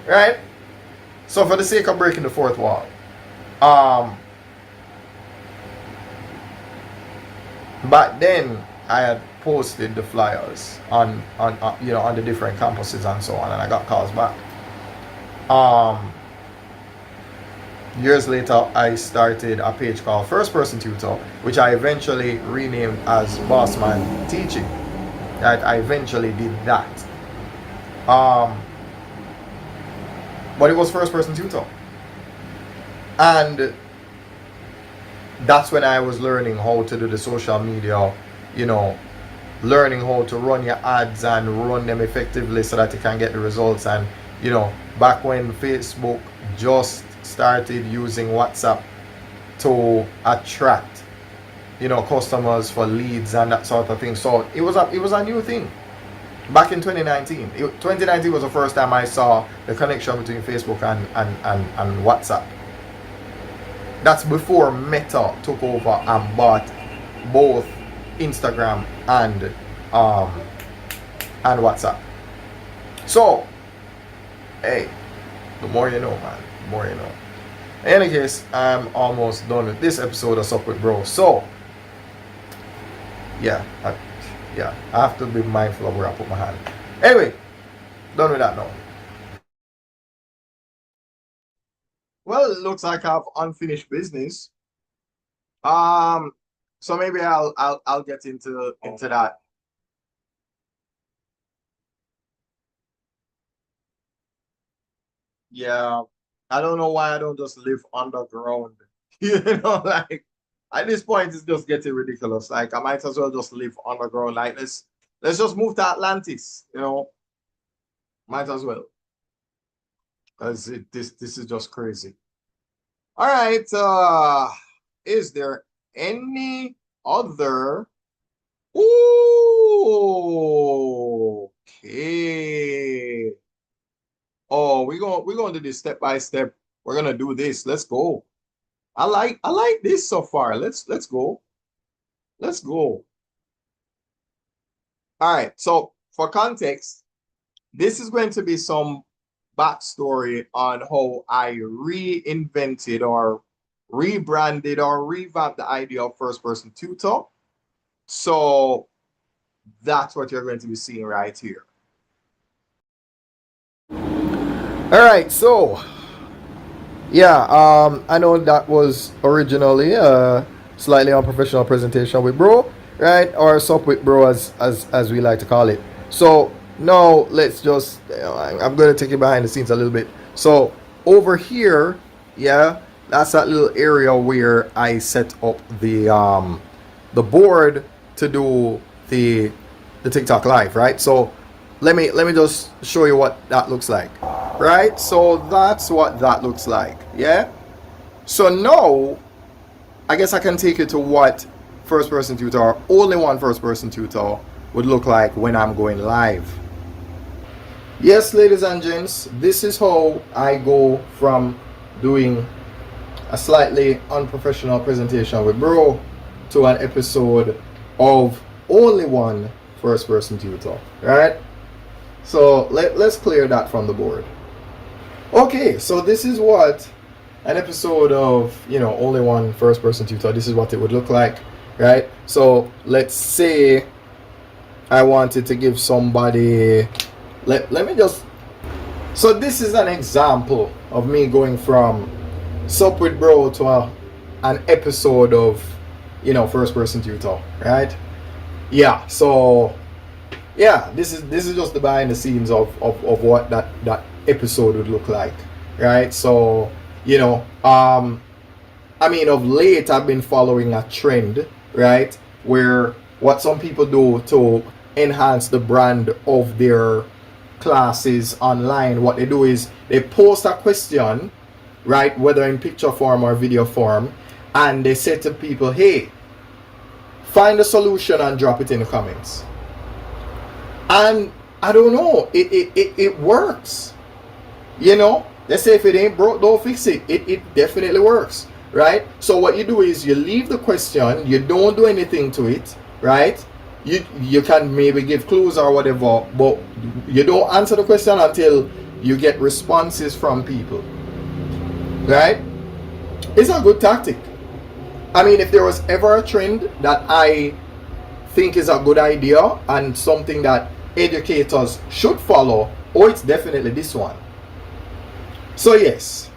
Right? So for the sake of breaking the fourth wall, back then I had posted the flyers on you know, on the different campuses and so on, and I got calls back. Years later, I started a page called First Person Tutor, which I eventually renamed as Bossman Teaching. Right? I eventually did that. But it was First Person Tutor. And that's when I was learning how to do the social media, you know, learning how to run your ads and run them effectively so that you can get the results. And, you know, back when Facebook just started using WhatsApp to attract, you know, customers for leads and that sort of thing. So it was a new thing back in 2019. 2019 was the first time I saw the connection between Facebook and WhatsApp. That's before Meta took over and bought both Instagram and WhatsApp. So, hey, the more you know, man. The more you know. In any case, I'm almost done with this episode of Sup with Bro. So, yeah, I have to be mindful of where I put my hand. Anyway, done with that now. Well, it looks like I have unfinished business. So maybe I'll get into that. Yeah, I don't know why I don't just live underground. You know, like at this point it's just getting ridiculous. Like I might as well just live underground. Like let's just move to Atlantis. You know, might as well. Because this is just crazy. All right. Is there any other? Ooh, okay. Oh, we're going to do this step by step. We're gonna do this. Let's go. I like this so far. Let's go. Let's go. All right. So for context, this is going to be some backstory on how I reinvented or rebranded or revamped the idea of first person tutor. So that's what you're going to be seeing right here. All right, so yeah, I know that was originally a slightly unprofessional presentation with bro, right? Or sup with bro as we like to call it. So now let's just, I'm going to take you behind the scenes a little bit. So over here, yeah, that's that little area where I set up the board to do the TikTok live, right? So let me just show you what that looks like, right? So that's what that looks like, yeah. So now I guess I can take you to what first person tutor, only one first person tutor, would look like when I'm going live. Yes, ladies and gents, this is how I go from doing a slightly unprofessional presentation with bro to an episode of only one first person tutor, right? So let's clear that from the board. Okay, so this is what an episode of, you know, only one first person tutor, this is what it would look like, right? So let's say I wanted to give somebody, let me just, so this is an example of me going from Sup with Bro to an episode of, you know, first person tutor, right? Yeah, so yeah, this is just the behind the scenes of what that episode would look like, right? So, you know, I mean, of late I've been following a trend, right, where what some people do to enhance the brand of their classes online, what they do is they post a question, right, whether in picture form or video form, and they say to people, hey, find a solution and drop it in the comments. And I don't know, it works, you know. They say if it ain't broke, don't fix it. It definitely works, right? So what you do is you leave the question, you don't do anything to it, right? You can maybe give clues or whatever, but you don't answer the question until you get responses from people, right? It's a good tactic. I mean, if there was ever a trend that I think is a good idea and something that educators should follow, oh, it's definitely this one. So yes,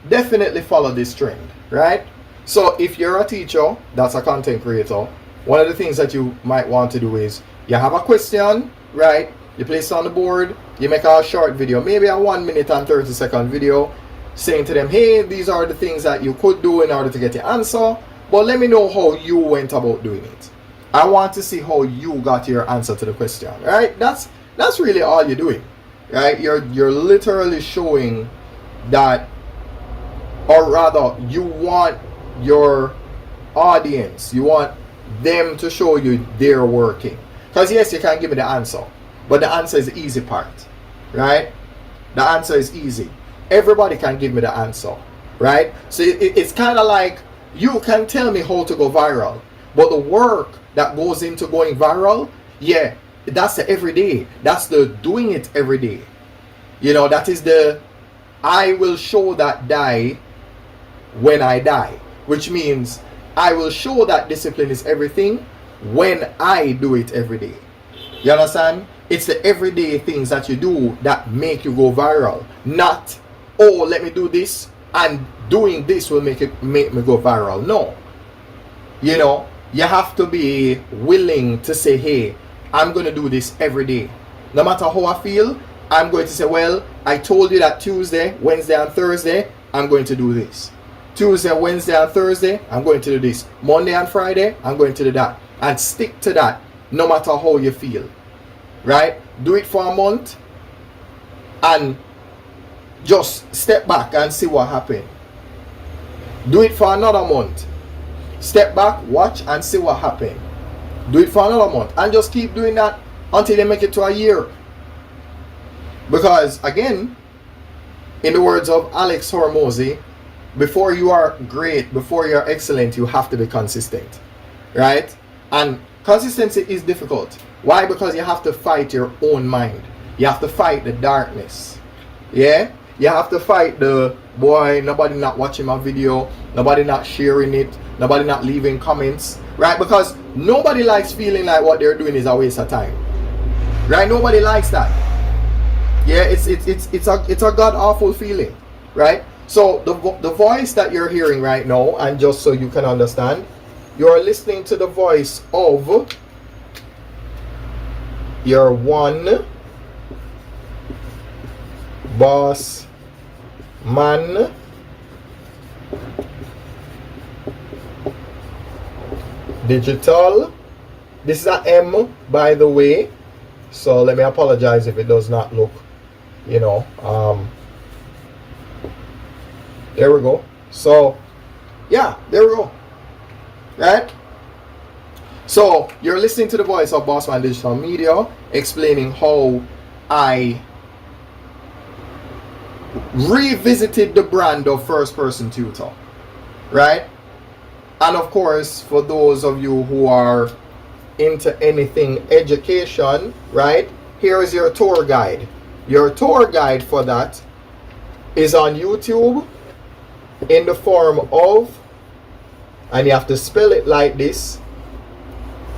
definitely follow this trend, right? So if you're a teacher that's a content creator, one of the things that you might want to do is you have a question, right? You place it on the board, you make a short video, maybe a 1 minute and 30-second video, saying to them, hey, these are the things that you could do in order to get your answer, but let me know how you went about doing it. I want to see how you got your answer to the question, right? That's really all you're doing, right? You're literally showing that, or rather, you want your audience, you want them to show you they're working. Because yes, you can give me the answer, but the answer is the easy part, right? The answer is easy. Everybody can give me the answer, right? So it's kind of like you can tell me how to go viral, but the work that goes into going viral, yeah, that's the everyday. That's the doing it every day. You know, that is the I will show that die when I die, which means I will show that discipline is everything when I do it every day. You understand? It's the everyday things that you do that make you go viral, not, oh, let me do this and doing this will make me go viral. No. You know, you have to be willing to say, hey, I'm going to do this every day. No matter how I feel, I'm going to say, well, I told you that Tuesday, Wednesday, and Thursday, I'm going to do this. Tuesday, Wednesday, and Thursday, I'm going to do this. Monday and Friday, I'm going to do that. And stick to that, no matter how you feel. Right? Do it for a month, and just step back and see what happened. Do it for another month. Step back, watch, and see what happened. Do it for another month, and just keep doing that until you make it to a year. Because again, in the words of Alex Hormozy, before you are great, before you're excellent, you have to be consistent, right? And consistency is difficult. Why? Because you have to fight your own mind. You have to fight the darkness. Yeah? You have to fight the, boy, nobody not watching my video, nobody not sharing it, nobody not leaving comments, right? Because nobody likes feeling like what they're doing is a waste of time, right? Nobody likes that. Yeah, it's a god awful feeling, right? So the voice that you're hearing right now, and just so you can understand, you're listening to the voice of your one Bossman Digital. This is an M, by the way, so let me apologize if it does not look, you know, there we go. So yeah, there we go, right? So you're listening to the voice of Bossman Digital Media, explaining how I revisited the brand of first person tutor, right? And of course, for those of you who are into anything education, right, here is your tour guide. Your tour guide for that is on YouTube in the form of, and you have to spell it like this.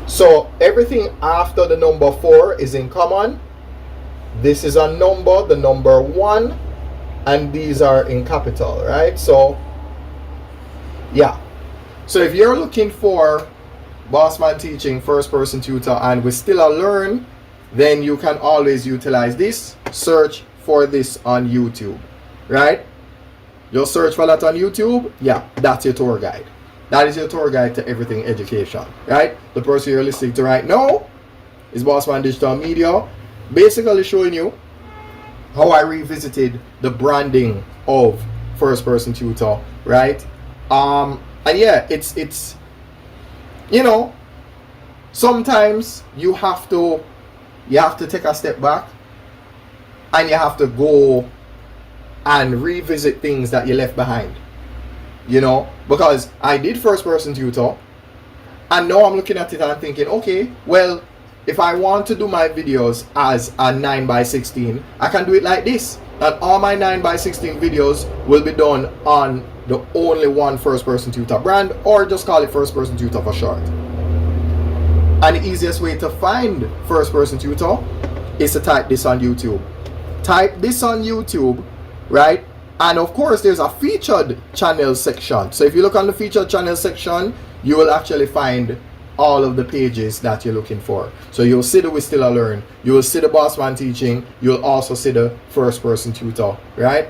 So everything after the number 4 is in common. This is a number, the number 1, and these are in capital, right? So yeah, so if you're looking for Bossman Teaching First Person Tutor and we still learn, then you can always utilize this. Search for this on YouTube, right? Just search for that on YouTube. Yeah, that's your tour guide. That is your tour guide to everything education, right? The person you're listening to right now is Bossman Digital Media, basically showing you how I revisited the branding of First Person Tutor, right? And yeah, it's you know, sometimes you have to take a step back and you have to go and revisit things that you left behind. You know, because I did first person tutor, and now I'm looking at it and I'm thinking, okay, well, if I want to do my videos as a 9x16, I can do it like this. And all my 9x16 videos will be done on the only one first person tutor brand, or just call it first person tutor for short. And the easiest way to find first person tutor is to type this on YouTube. Type this on YouTube, right? And of course, there's a featured channel section. So if you look on the featured channel section, you will actually find all of the pages that you're looking for. So you'll see the We Still A Learn, you will see the Bossman teaching, you'll also see the first person tutor, right?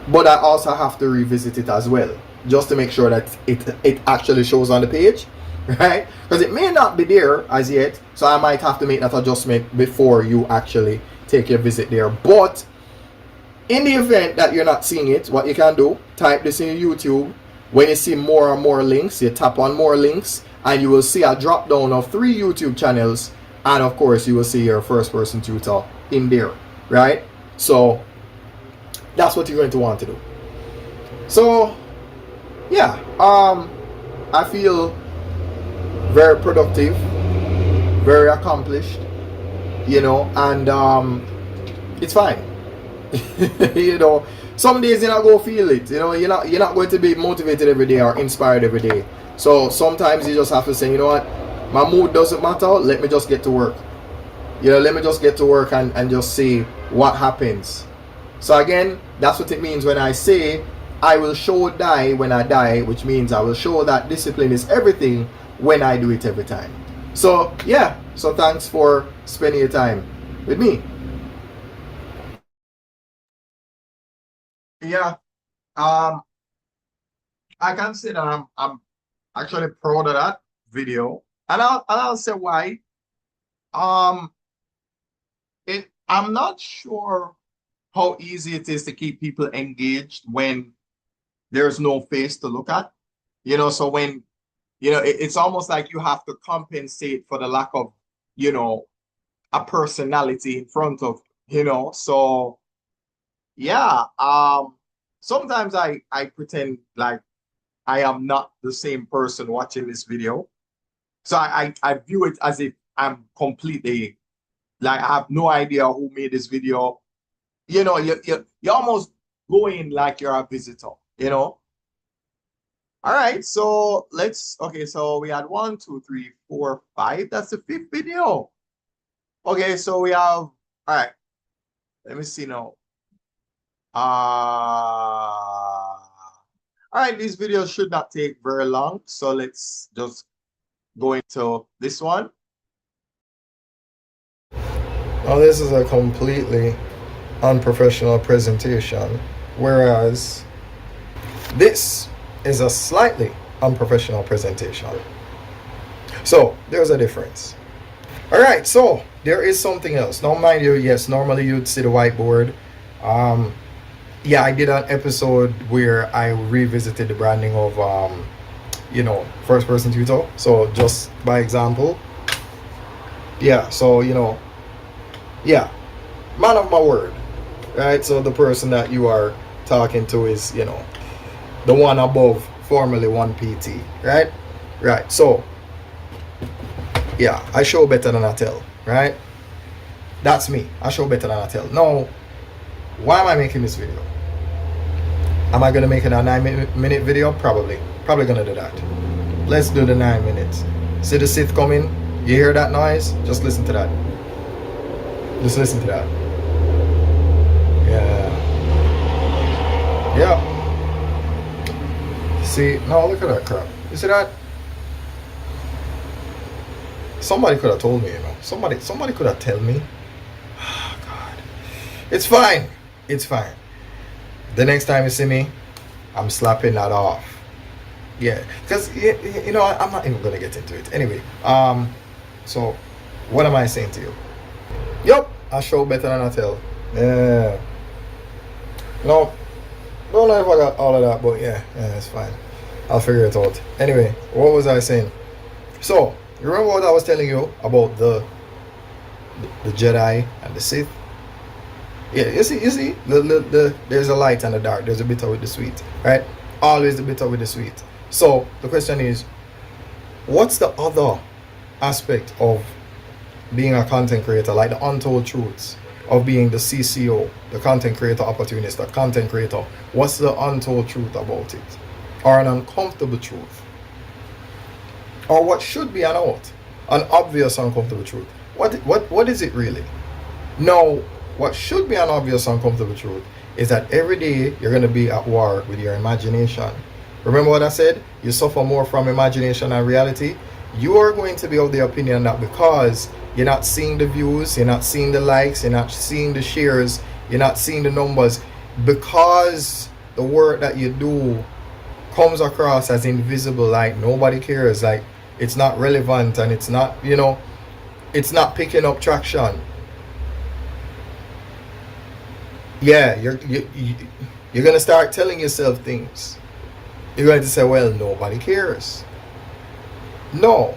But I also have to revisit it as well, just to make sure that it actually shows on the page, right? Because it may not be there as yet, so I might have to make that adjustment before you actually take your visit there. But in the event that you're not seeing it, what you can do, type this in YouTube. When you see more and more links, you tap on more links, and you will see a drop down of 3 YouTube channels, and of course you will see your first person tutor in there, right? So that's what you're going to want to do. So yeah, I feel very productive, very accomplished, you know, and it's fine. You know, some days you're not going to feel it, you know, you're not going to be motivated every day or inspired every day. So sometimes you just have to say, you know what, my mood doesn't matter, let me just get to work. You know, let me just get to work and just see what happens. So again, that's what it means when I say I will show die when I die, which means I will show that discipline is everything when I do it every time. So yeah, so thanks for spending your time with me. Yeah, I can say that I'm actually proud of that video, and I'll say why. Um, I'm not sure how easy it is to keep people engaged when there's no face to look at. You know, so when, you know, it's almost like you have to compensate for the lack of, you know, a personality in front of, you know. So yeah, sometimes I pretend like I am not the same person watching this video. So I view it as if I'm completely, like, I have no idea who made this video. You know, you almost go in like you're a visitor, you know. All right, so okay, so we had 1, 2, 3, 4, 5. That's the 5th video. Okay, so we have, all right, let me see now. All right, these videos should not take very long, so let's just go into this one. Now this is a completely unprofessional presentation, whereas this is a slightly unprofessional presentation. So there's a difference. All right, so there is something else. Now mind you, yes, normally you'd see the whiteboard. Yeah, I did an episode where I revisited the branding of you know, first person tutor. So just by example, yeah, so you know, yeah, man of my word, right? So the person that you are talking to is, you know, the one above formerly 1PT, right? Right, so yeah, I show better than I tell, right? That's me. I show better than I tell. Now, why am I making this video? Am I gonna make it a 9-minute video? Probably gonna do that. Let's do the 9 minutes. See the sith coming? You hear that noise? Just listen to that. Just listen to that. Yeah. Yeah. See, no, look at that crap. You see that? Somebody could have told me, you know. Somebody could have told me. Oh, God. It's fine. It's fine. The next time you see me, I'm slapping that off. Yeah, because you know, I'm not even gonna get into it anyway. So what am I saying to you? Yup, I show better than I tell. Yeah. No, don't know if I got all of that, but yeah, it's fine. I'll figure it out. Anyway, what was I saying? So you remember what I was telling you about the Jedi and the Sith? Yeah, you see, there's a light and a dark. There's a bitter with the sweet, right? Always the bitter with the sweet. So the question is, what's the other aspect of being a content creator, like the untold truths of being the CCO, the content creator opportunist, the content creator? What's the untold truth about it? Or an uncomfortable truth? Or what should be an obvious uncomfortable truth? What is it really? No. What should be an obvious uncomfortable truth is that every day you're going to be at war with your imagination. Remember what I said? You suffer more from imagination than reality. You are going to be of the opinion that because you're not seeing the views, you're not seeing the likes, you're not seeing the shares, you're not seeing the numbers, because the work that you do comes across as invisible, like nobody cares, like it's not relevant, and it's not, it's not picking up traction. Yeah, you're going to start telling yourself things. You're going to say, well, nobody cares. No,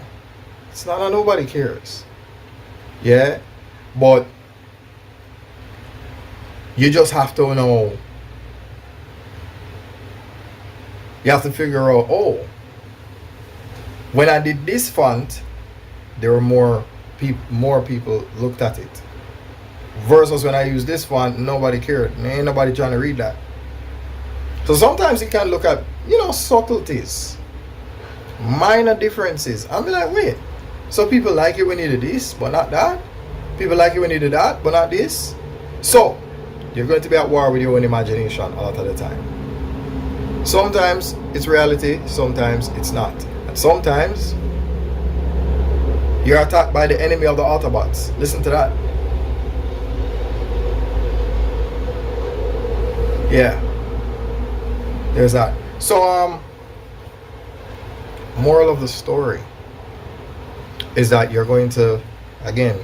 it's not a nobody cares. Yeah, but you just have to know. You have to figure out, oh, when I did this font, there were more people looked at it. Versus when I use this font, nobody cared. Ain't nobody trying to read that. So sometimes you can look at, subtleties, minor differences. I'm like, wait, so people like it when you do this, but not that? People like it when you do that, but not this? So, you're going to be at war with your own imagination a lot of the time. Sometimes it's reality, sometimes it's not. And sometimes you're attacked by the enemy of the Autobots. Listen to that. Yeah, there's that. So moral of the story is that you're going to, again,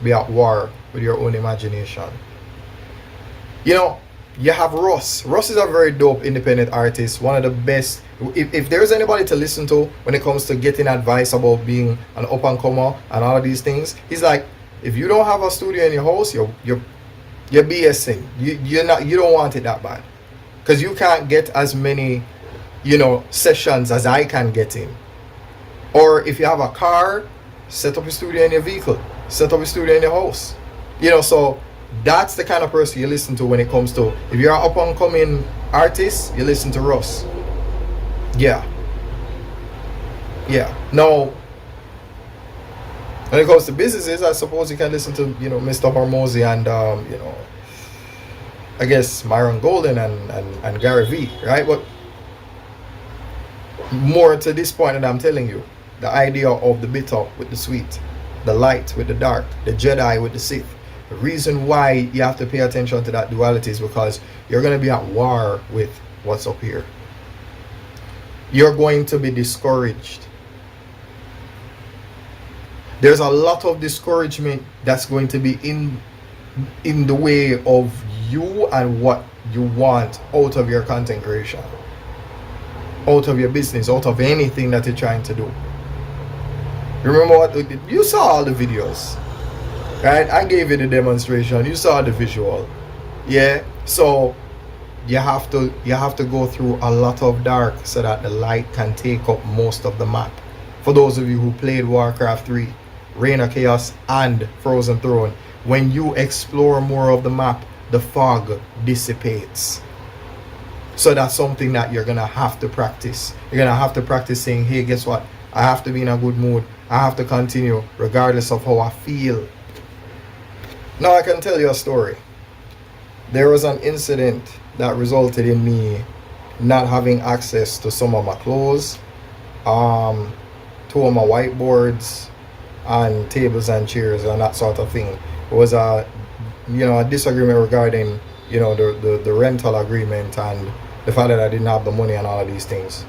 be at war with your own imagination. You have Russ. Russ is a very dope independent artist, one of the best. If there's anybody to listen to when it comes to getting advice about being an up and comer and all of these things, he's like, if you don't have a studio in your house, you're BSing. You don't want it that bad, because you can't get as many sessions as I can get in. Or if you have a car, set up a studio in your vehicle, set up a studio in your house. So that's the kind of person you listen to when it comes to, if you're an up and coming artist, you listen to Russ. Yeah. Now, when it comes to businesses, I suppose you can listen to, Mr. Hormozy and, I guess Myron Golden and Gary Vee, right? But more to this point that I'm telling you, the idea of the bitter with the sweet, the light with the dark, the Jedi with the Sith. The reason why you have to pay attention to that duality is because you're going to be at war with what's up here. You're going to be discouraged. There's a lot of discouragement that's going to be in the way of you and what you want out of your content creation, out of your business, out of anything that you're trying to do. Remember what you saw, all the videos, right? I gave you the demonstration, you saw the visual. Yeah, so you have to go through a lot of dark so that the light can take up most of the map. For those of you who played Warcraft 3, Reign of Chaos and Frozen Throne, when you explore more of the map, the fog dissipates. So that's something that you're gonna have to practice. You're gonna have to practice saying, hey, guess what? I have to be in a good mood. I have to continue regardless of how I feel. Now I can tell you a story. There was an incident that resulted in me not having access to some of my clothes, two of my whiteboards, and tables and chairs and that sort of thing. It was a disagreement regarding the rental agreement and the fact that I didn't have the money and all of these things.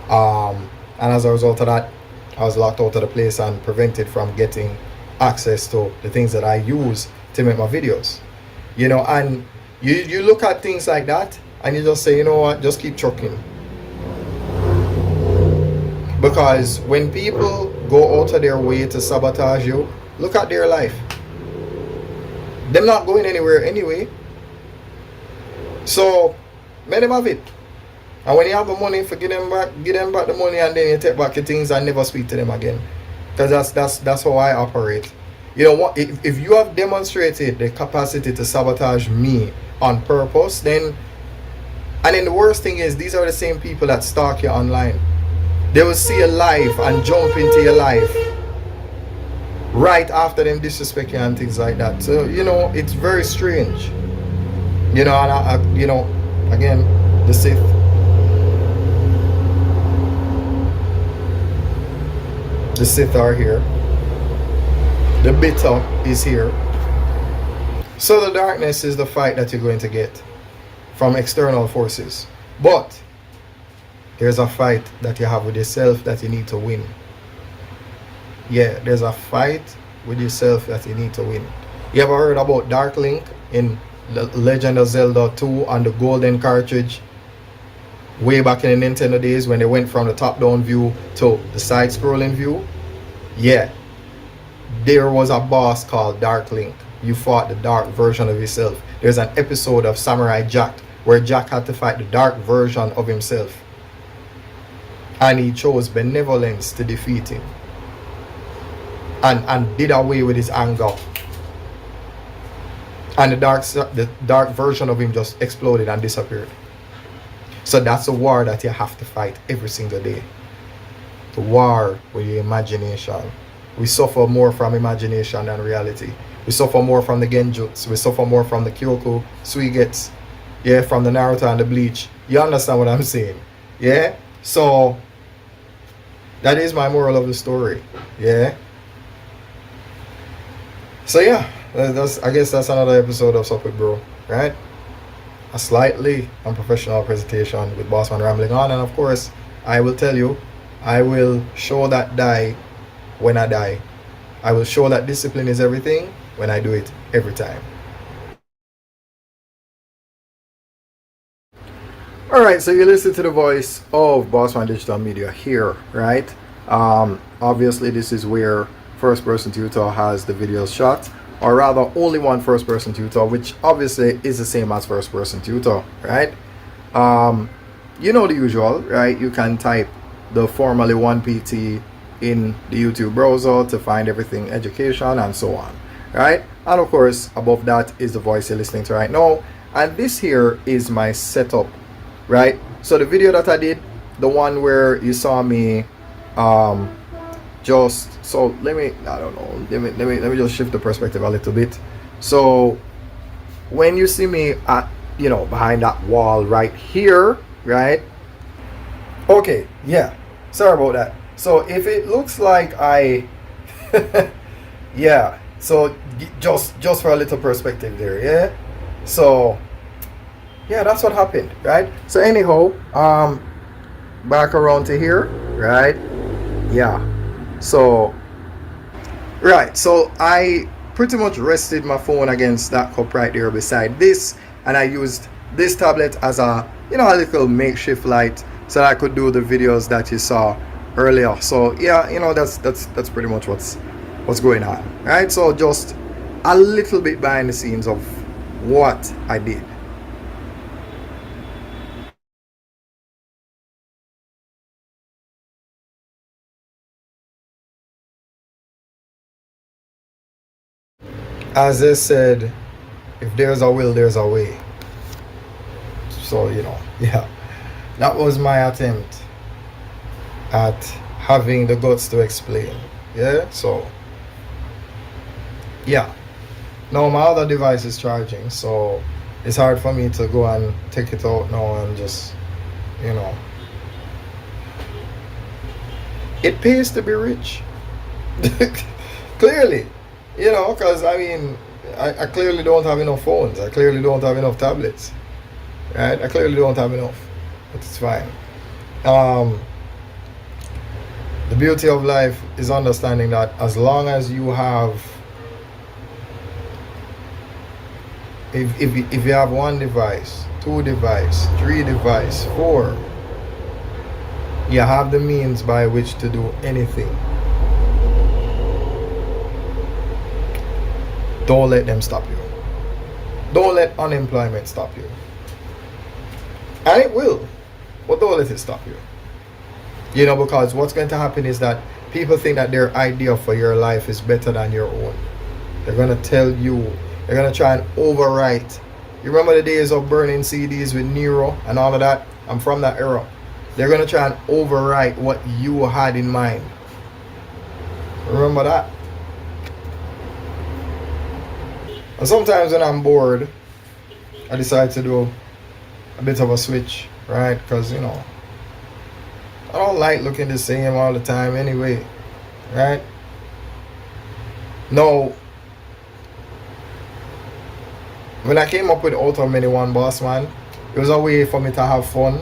And as a result of that, I was locked out of the place and prevented from getting access to the things that I use to make my videos. And you look at things like that and you just say, you know what, just keep trucking. Because when people go out of their way to sabotage you, look at their life. They're not going anywhere anyway. So let them have it. And when you have the money, give them back the money, and then you take back your things and never speak to them again. Because that's how I operate. You know what? If you have demonstrated the capacity to sabotage me on purpose, then the worst thing is, these are the same people that stalk you online. They will see you live and jump into your life right after them disrespect you and things like that. So it's very strange. And again, the Sith. The Sith are here. The bitter is here. So the darkness is the fight that you're going to get from external forces. But there's a fight that you have with yourself that you need to win. Yeah, there's a fight with yourself that you need to win. You ever heard about Dark Link in Legend of Zelda 2 on the golden cartridge? Way back in the Nintendo days when they went from the top-down view to the side-scrolling view? Yeah. There was a boss called Dark Link. You fought the dark version of yourself. There's an episode of Samurai Jack where Jack had to fight the dark version of himself. And he chose benevolence to defeat him. And did away with his anger. And the dark version of him just exploded and disappeared. So that's a war that you have to fight every single day. The war with your imagination. We suffer more from imagination than reality. We suffer more from the genjutsu. We suffer more from the Kyoku, Suigetsu. Yeah, from the Naruto and the Bleach. You understand what I'm saying? Yeah? So that is my moral of the story. Yeah? So yeah, I guess that's another episode of Sup with Bro, right? A slightly unprofessional presentation with Bossman Rambling On, and of course, I will tell you, I will show that die when I die. I will show that discipline is everything when I do it every time. Alright, so you listen to the voice of Bossman Digital Media here, right? Obviously, this is where first person tutor has the videos shot, or rather only one first person tutor, which obviously is the same as first person tutor, right? You know the usual, right? You can type the formerly 1PT in the YouTube browser to find everything education and so on, right? And of course, above that is the voice you're listening to right now, and this here is my setup, right? So the video that I did, the one where you saw me let me just shift the perspective a little bit. So when you see me at behind that wall right here, right? Okay, yeah, sorry about that. So if it looks like yeah, so just for a little perspective there, yeah. So yeah, that's what happened, right? So anyhow, back around to here, right? Yeah. So I pretty much rested my phone against that cup right there beside this, and I used this tablet as a a little makeshift light so that I could do the videos that you saw earlier. So yeah, that's pretty much what's going on, right? So just a little bit behind the scenes of what I did. As I said, if there's a will, there's a way. So yeah, that was my attempt at having the guts to explain. Yeah, so yeah, now my other device is charging, so it's hard for me to go and take it out now and just it pays to be rich. Clearly, because I clearly don't have enough phones. I clearly don't have enough tablets, right? I clearly don't have enough, but it's fine. The beauty of life is understanding that as long as you have, if you have 1 device, 2 device, 3 device, 4, you have the means by which to do anything. Don't let them stop you. Don't let unemployment stop you. And it will. But don't let it stop you. You know, because what's going to happen is that people think that their idea for your life is better than your own. They're going to tell you, they're going to try and overwrite. You remember the days of burning CDs with Nero and all of that? I'm from that era. They're going to try and overwrite what you had in mind. Remember that? And sometimes when I'm bored, I decide to do a bit of a switch, right? Because, you know, I don't like looking the same all the time anyway, right? No. When I came up with Out of Many One Bossman, it was a way for me to have fun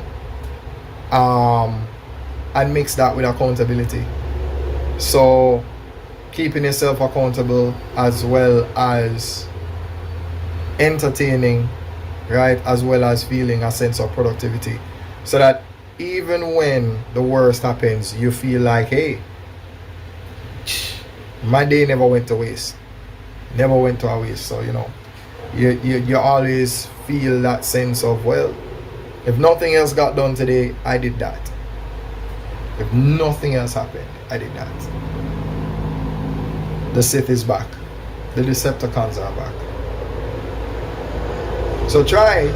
and mix that with accountability. So keeping yourself accountable as well as entertaining, right, as well as feeling a sense of productivity, so that even when the worst happens, you feel like, hey, my day never went to waste, never went to a waste. So you know, you always feel that sense of, well, if nothing else got done today, I did that. If nothing else happened, I did that. The Sith is back, the Decepticons are back. So try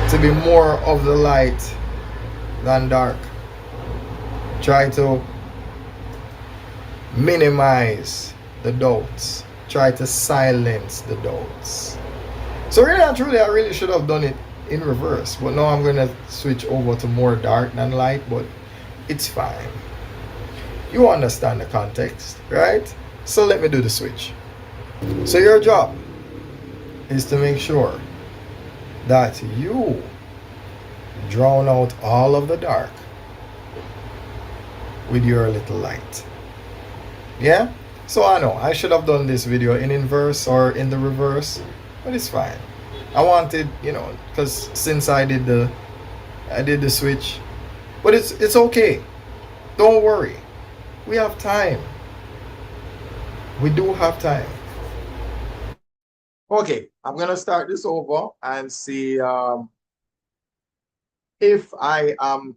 to be more of the light than dark. Try to minimize the doubts. Try to silence the doubts. So really and truly, I really should have done it in reverse. But now I'm going to switch over to more dark than light. But it's fine. You understand the context, right? So let me do the switch. So your job is to make sure that you drown out all of the dark with your little light. Yeah? So I know I should have done this video in inverse or in the reverse, but it's fine. I wanted, you know, because since I did the switch, but it's okay. Don't worry. We have time. We do have time. Okay, I'm gonna start this over and see if I am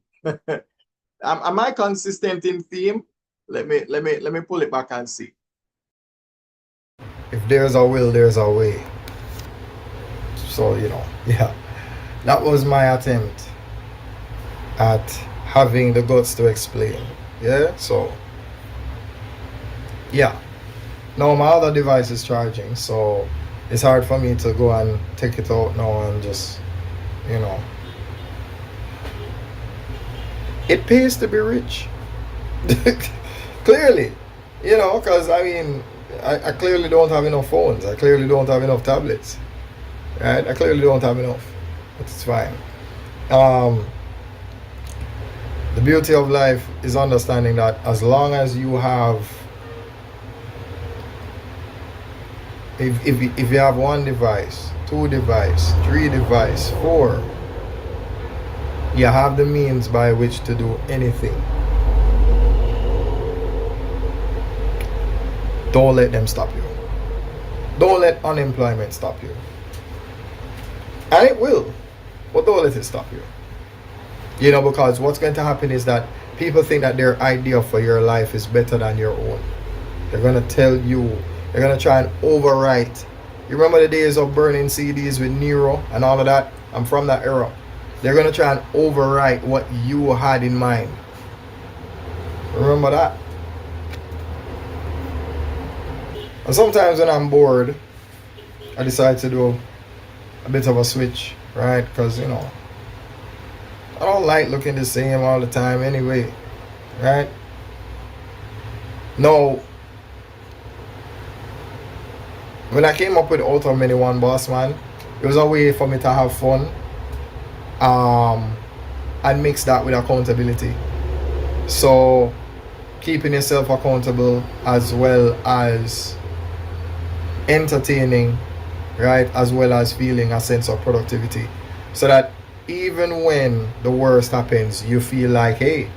am I consistent in theme? Let me pull it back and see. If there's a will, there's a way. So you know, yeah, that was my attempt at having the guts to explain. Yeah, so yeah. Now my other device is charging, so it's hard for me to go and take it out now and just, you know. It pays to be rich. Clearly, you know, because I mean, I clearly don't have enough phones. I clearly don't have enough tablets. Right? I clearly don't have enough. But it's fine. The beauty of life is understanding that as long as you have, if you have one device, two device, three device, four, you have the means by which to do anything. Don't let them stop you. Don't let unemployment stop you. And it will, but don't let it stop you. You know, because what's going to happen is that people think that their idea for your life is better than your own. They're going to tell you, they're going to try and overwrite. You remember the days of burning CDs with Nero and all of that? I'm from that era. They're going to try and overwrite what you had in mind. Remember that? And sometimes when I'm bored, I decide to do a bit of a switch, right? Because, you know, I don't like looking the same all the time anyway, right? No. When I came up with Out of Many One Bossman, it was a way for me to have fun and mix that with accountability. So keeping yourself accountable as well as entertaining, right, as well as feeling a sense of productivity, so that even when the worst happens, you feel like, hey,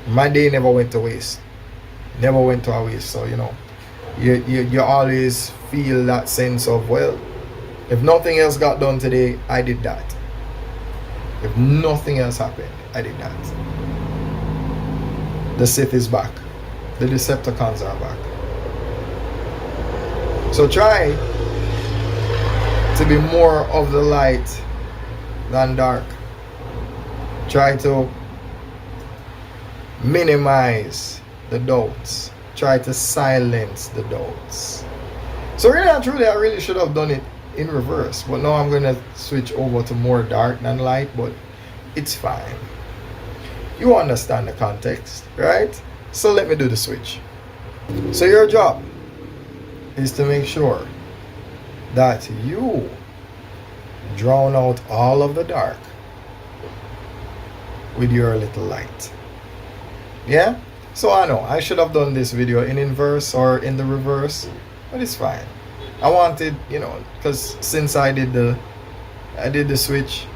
my day never went to waste, never went to a waste. So you know, you always feel that sense of, well, If nothing else got done today, I did that. If nothing else happened, I did that. The Sith is back. The Decepticons are back. So try to be more of the light than dark. Try to minimize the doubts. Try to silence the doubts. So really and truly, I really should have done it in reverse. But now I'm going to switch over to more dark than light. But it's fine. You understand the context, right? So let me do the switch. So your job is to make sure that you drown out all of the dark with your little light. Yeah? So I know I should have done this video in inverse or in the reverse, but it's fine. I wanted, because since I did the switch,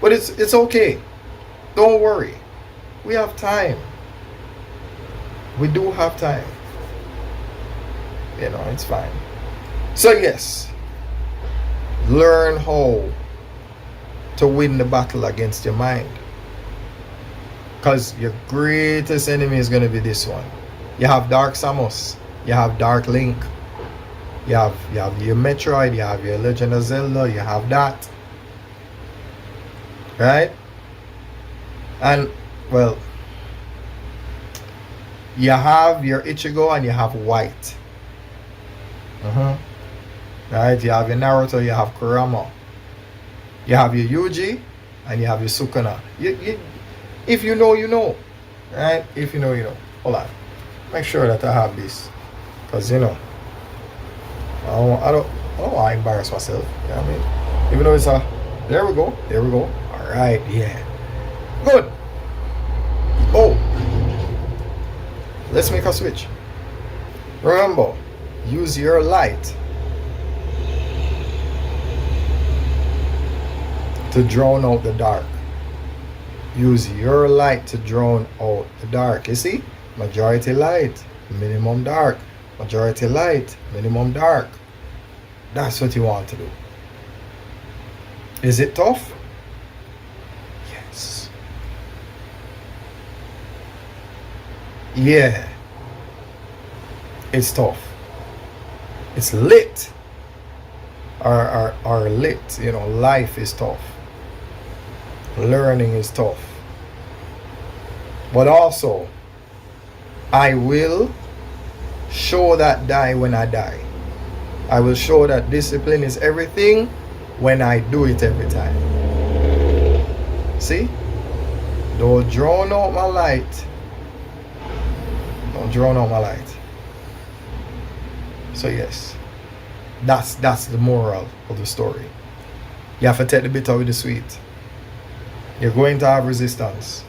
but it's okay. Don't worry. We have time. We do have time. It's fine. So yes, learn how to win the battle against your mind. Because your greatest enemy is going to be this one. You have Dark Samus. You have Dark Link. You have your Metroid. You have your Legend of Zelda. You have that. Right? And, well, you have your Ichigo and you have White. Right? You have your Naruto. You have Kurama. You have your Yuji and you have your Sukuna. If you know, you know. Right? If you know, you know. Hold on. Make sure that I have this. Because, I don't want to embarrass myself. You know what I mean? Even though it's there we go. There we go. Alright, yeah. Good. Oh. Let's make a switch. Remember, use your light to drown out the dark. Use your light to drown out the dark. You see? Majority light, minimum dark. Majority light, minimum dark. That's what you want to do. Is it tough? Yes. Yeah. It's tough. It's lit. Or lit. Life is tough. Learning is tough. But also, I will show that die when I die. I will show that discipline is everything when I do it every time. See? Don't drown out my light. Don't drown out my light. So yes, that's the moral of the story. You have to take the bitter with the sweet. You're going to have resistance.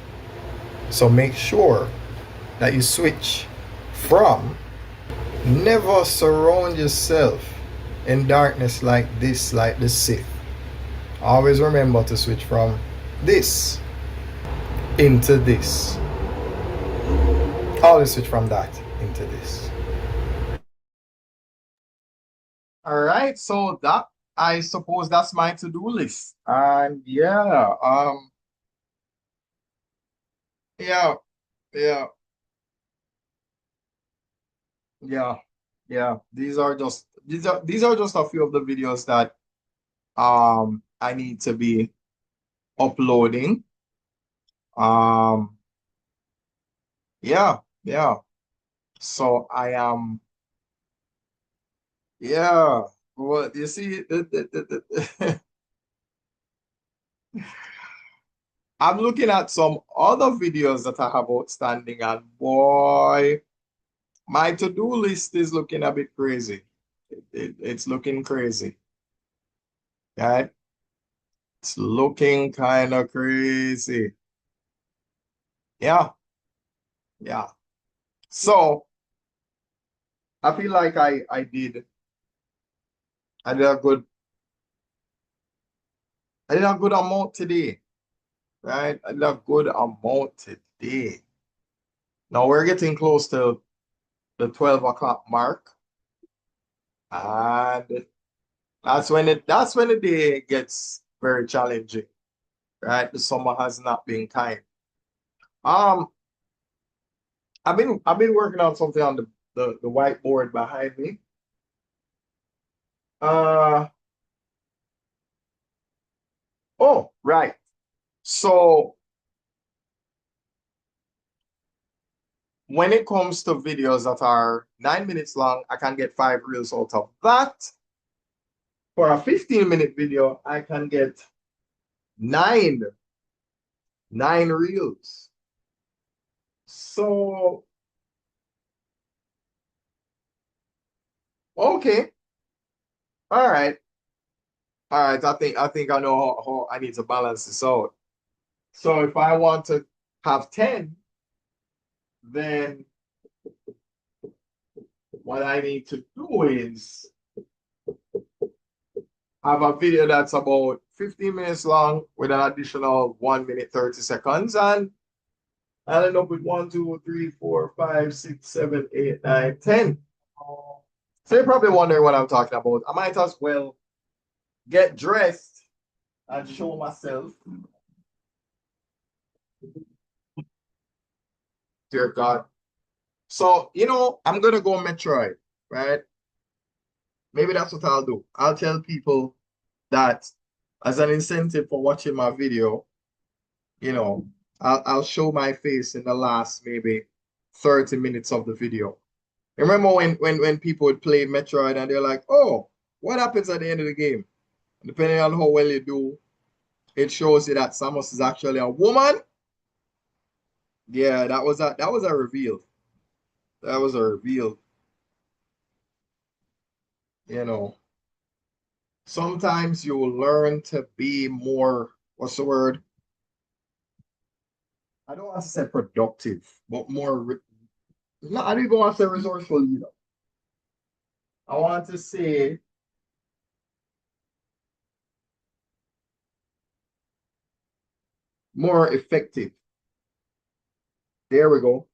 So make sure that you switch from never surround yourself in darkness like this, like the Sith. Always remember to switch from this into this. Always switch from that into this. All right, so that, I suppose that's my to-do list. And yeah, yeah, yeah, yeah. These are just a few of the videos that I need to be uploading. Yeah. So I am, yeah. Well, you see, I'm looking at some other videos that I have outstanding, and boy, my to-do list is looking a bit crazy. It's looking crazy. Right? It's looking kind of crazy. Yeah. So I feel like I did a good amount today. Right? I did a good amount today. Now we're getting close to the 12 o'clock mark. And That's when the day gets very challenging, right? The summer has not been kind. Um, I've been working on something on the whiteboard behind me. Uh oh, right. So when it comes to videos that are 9 minutes long, I can get 5 reels out of that. For a 15-minute video, I can get nine, nine reels. So, okay. All right. All right. I think I know how I need to balance this out. So if I want to have 10, then what I need to do is have a video that's about 15 minutes long with an additional 1 minute 30 seconds, and I'll end up with 1, 2, 3, 4, 5, 6, 7, 8, 9, 10. So you're probably wondering what I'm talking about. I might as well get dressed and show myself. Dear God. So, I'm gonna go Metroid, right? Maybe that's what I'll do. I'll tell people that as an incentive for watching my video, you know, I'll show my face in the last maybe 30 minutes of the video. Remember when people would play Metroid and they're like, oh, what happens at the end of the game? And depending on how well you do, it shows you that Samus is actually a woman. Yeah, that was a reveal. That was a reveal. You know, sometimes you will learn to be more, what's the word? I don't want to say productive, but more, no, I didn't want to say resourceful either. I want to say more effective. There we go.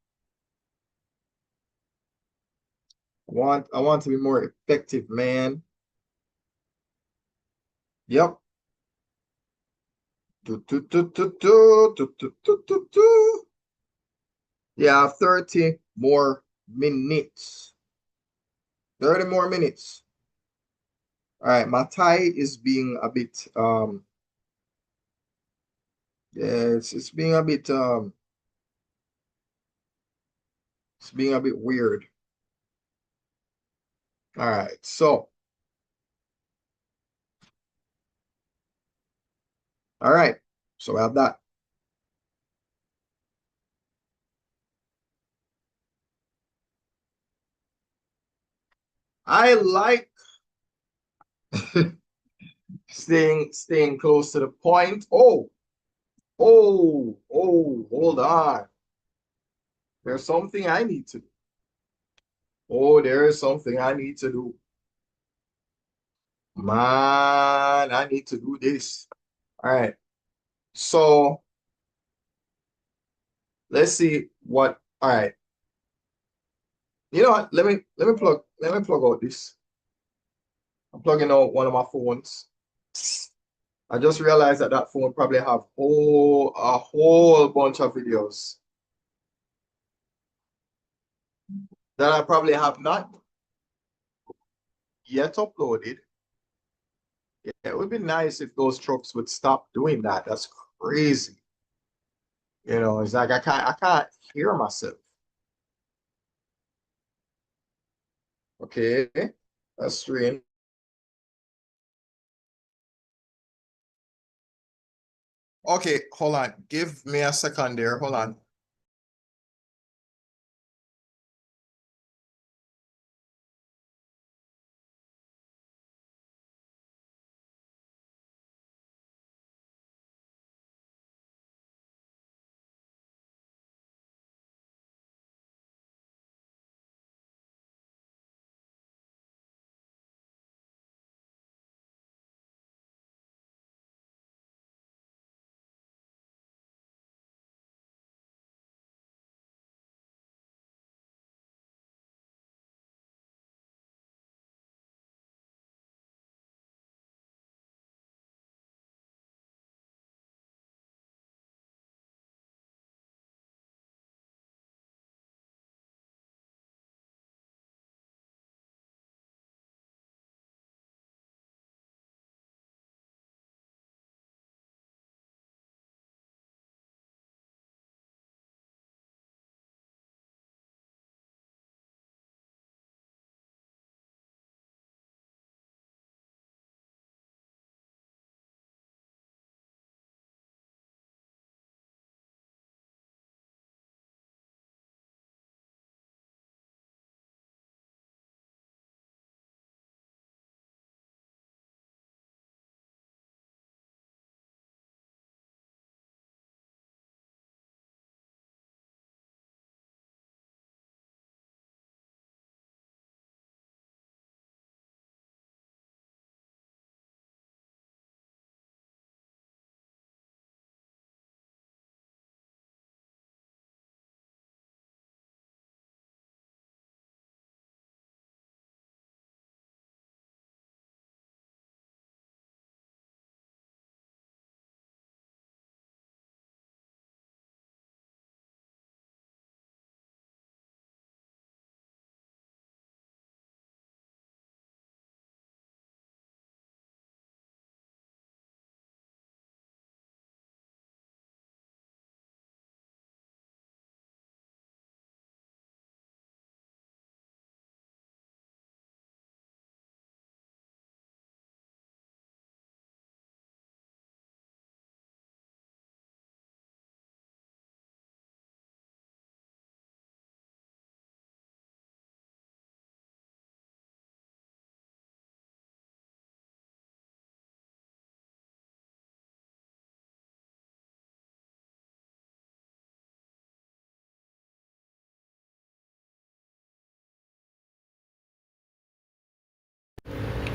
I want to be more effective, man. Yep. Do, do, do, do, do, do, do, do, do, do. Yeah, 30 more minutes. 30 more minutes. All right, my tie is being a bit yeah, it's being a bit it's being a bit weird. All right, so all right, so I have that. I like staying close to the point. Hold on. There's something I need to do. Oh, there is something I need to do. Man, I need to do this. All right. So let's see what. All right. You know what? Let me plug out this. I'm plugging out one of my phones. I just realized that that phone probably have a whole bunch of videos that I probably have not yet uploaded. Yeah, it would be nice if those trucks would stop doing that. That's crazy. It's like I can't hear myself. Okay, that's strange. Okay, hold on. Give me a second there. Hold on.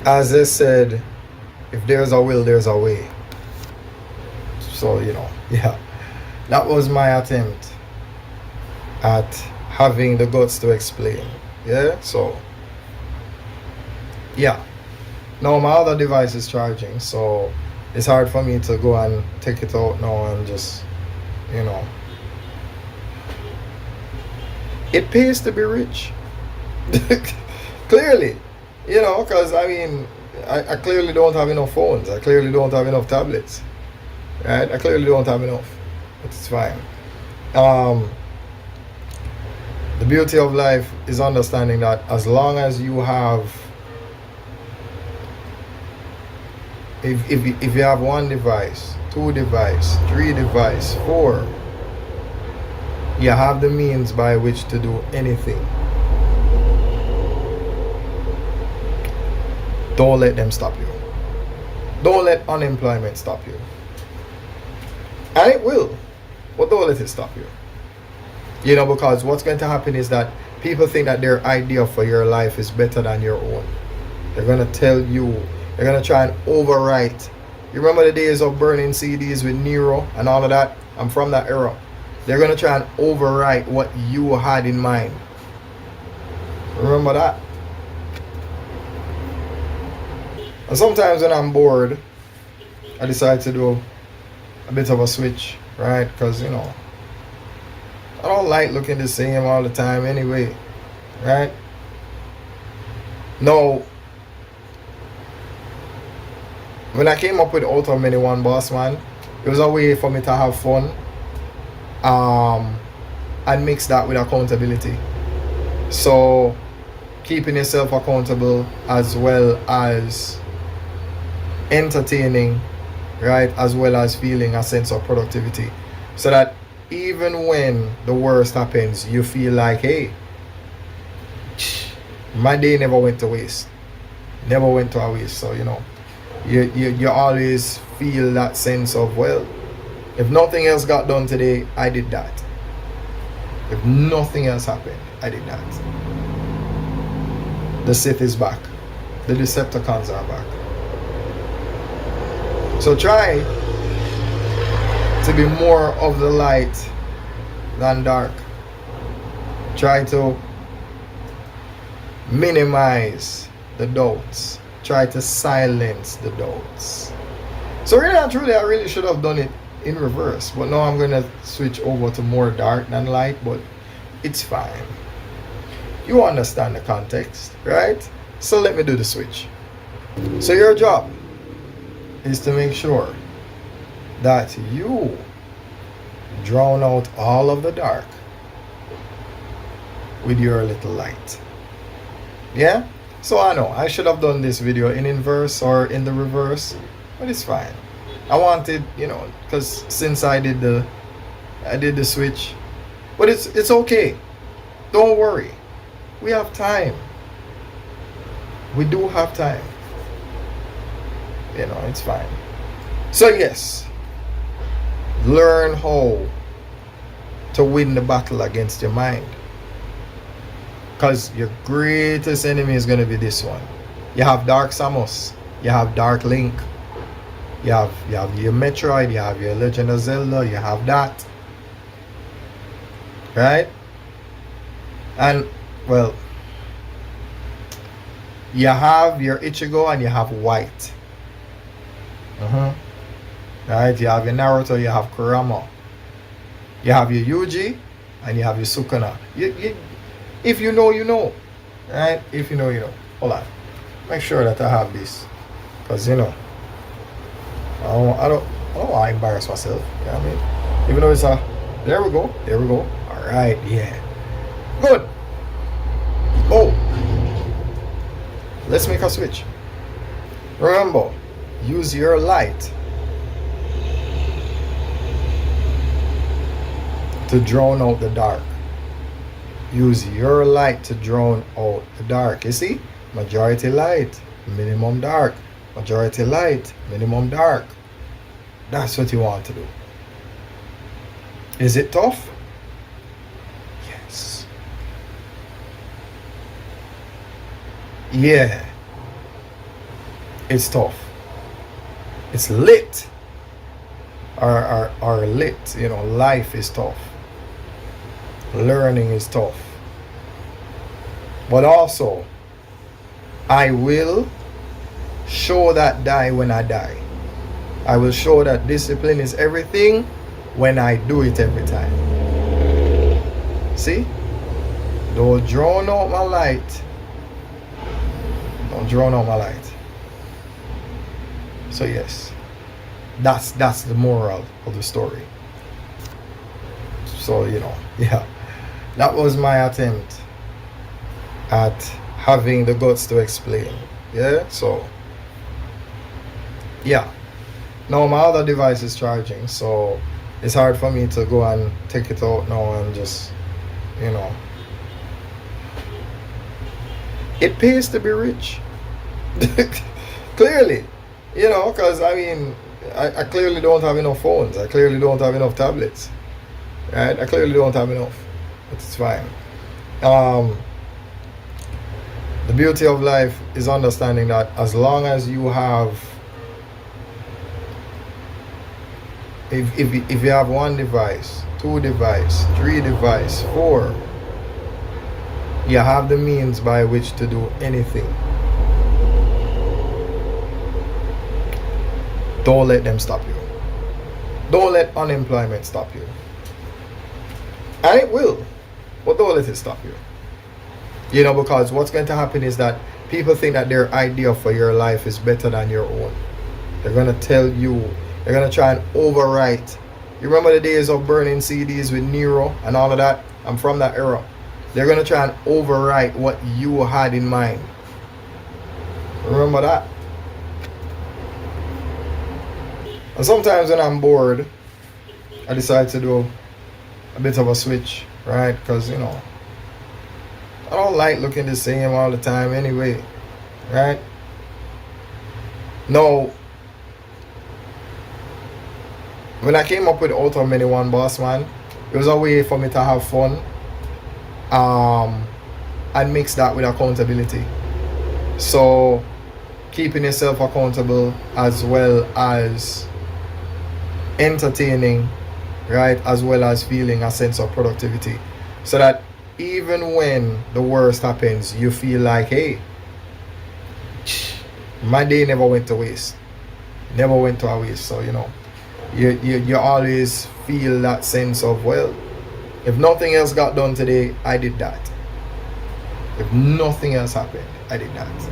as I said, if there's a will, there's a way. So, yeah, that was my attempt at having the guts to explain. Yeah, so, yeah. Now my other device is charging, so it's hard for me to go and take it out now and just, it pays to be rich. Clearly, because I clearly don't have enough phones. I clearly don't have enough tablets. Right? I clearly don't have enough. But it's fine. The beauty of life is understanding that as long as you have, if you have 1 device, 2 device, 3 device, 4, you have the means by which to do anything. Don't let them stop you. Don't let unemployment stop you. And it will, but don't let it stop you. Because what's going to happen is that people think that their idea for your life is better than your own. They're going to tell you, they're going to try and overwrite. You remember the days of burning CDs with Nero and all of that? I'm from that era. They're going to try and overwrite what you had in mind. Remember that? And sometimes when I'm bored, I decide to do a bit of a switch, right? Because, I don't like looking the same all the time anyway, right? No. When I came up with Auto Mini One Bossman, it was a way for me to have fun and mix that with accountability. So keeping yourself accountable as well as entertaining, right, as well as feeling a sense of productivity, so that even when the worst happens, you feel like, hey, my day never went to waste. Never went to a waste. So you always feel that sense of, well, if nothing else got done today, I did that. If nothing else happened, I did that. The Sith is back. The Decepticons are back. So try to be more of the light than dark. Try to minimize the doubts. Try to silence the doubts. So really and truly, I really should have done it in reverse, but now I'm going to switch over to more dark than light, but it's fine. You understand the context, right? So let me do the switch. So your job is to make sure that you drown out all of the dark with your little light. Yeah? So I know I should have done this video in inverse or in the reverse, but it's fine. I wanted, because since I did the switch, but it's okay. Don't worry. We have time. We do have time. It's fine. So yes, learn how to win the battle against your mind. Because your greatest enemy is going to be this one. You have Dark Samus. You have Dark Link. You have your Metroid. You have your Legend of Zelda. You have that. Right? And, well, you have your Ichigo and you have White. Right? You have your Naruto. You have Kurama. You have your Yuji and you have your Sukuna. If you know, you know. Right? If you know, you know. Hold on. Make sure that I have this. Because, I don't want to embarrass myself. You know what I mean? Even though it's there we go. There we go. Alright, yeah. Good. Oh. Let's make a switch. Remember, use your light to drown out the dark. Use your light to drown out the dark. You see? Majority light, minimum dark. Majority light, minimum dark. That's what you want to do. Is it tough? Yes. It's tough. It's lit. Or lit, you know, life is tough. Learning is tough. But also, I will show that die when I die. I will show that discipline is everything when I do it every time. See? Don't drown out my light. Don't drown out my light. So yes, that's the moral of the story. So, you know, yeah, that was my attempt at having the guts to explain. Yeah, so yeah. Now my other device is charging, so it's hard for me to go and take it out now and just, you know. It pays to be rich. Clearly, you know, because I mean, I clearly don't have enough phones. I clearly don't have enough tablets. Right? I clearly don't have enough. But it's fine. The beauty of life is understanding that as long as you have, if you have 1 device, 2 device, 3 device, 4, you have the means by which to do anything. Don't let them stop you. Don't let unemployment stop you. And it will, but don't let it stop you. You know, because what's going to happen is that people think that their idea for your life is better than your own. They're going to tell you, they're going to try and overwrite. You remember the days of burning CDs with Nero and all of that? I'm from that era. They're going to try and overwrite what you had in mind. Remember that? And sometimes when I'm bored, I decide to do a bit of a switch, right? Because, you know, I don't like looking the same all the time anyway, right? No. When I came up with Out of Many One Bossman, it was a way for me to have fun and mix that with accountability. So keeping yourself accountable as well as entertaining, right, as well as feeling a sense of productivity, so that even when the worst happens, you feel like, hey, my day never went to waste. Never went to a waste. So, you know, you always feel that sense of, well, if nothing else got done today, I did that. If nothing else happened, I did that.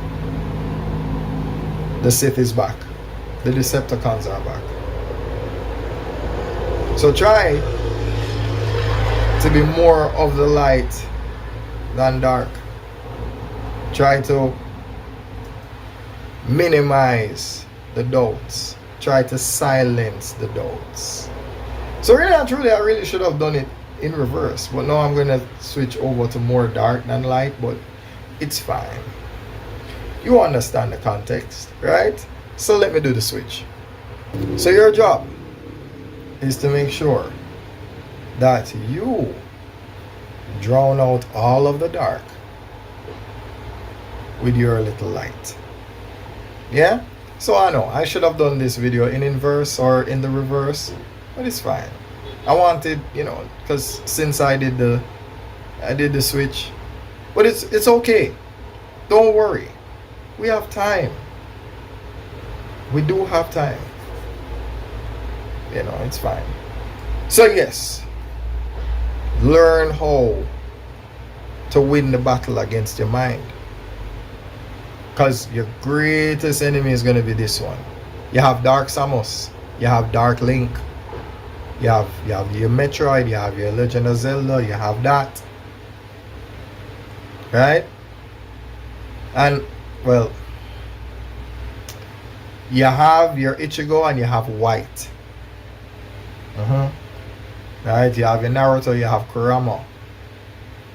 The Sith is back. The Decepticons are back. So try to be more of the light than dark. Try to minimize the doubts. Try to silence the doubts. So really and truly, I really should have done it in reverse, but now I'm going to switch over to more dark than light, but it's fine. You understand the context, right? So let me do the switch. So your job is to make sure that you drown out all of the dark with your little light. Yeah? So I know I should have done this video in inverse or in the reverse, but it's fine. I wanted, you know, because since I did the switch, but it's okay. Don't worry. We have time. We do have time. You know, it's fine. So yes, learn how to win the battle against your mind, because your greatest enemy is going to be this one. You have Dark Samus, you have Dark Link, you have your Metroid, you have your Legend of Zelda, you have that, right? And well, you have your Ichigo and you have White. Right, you have your Naruto, you have Kurama,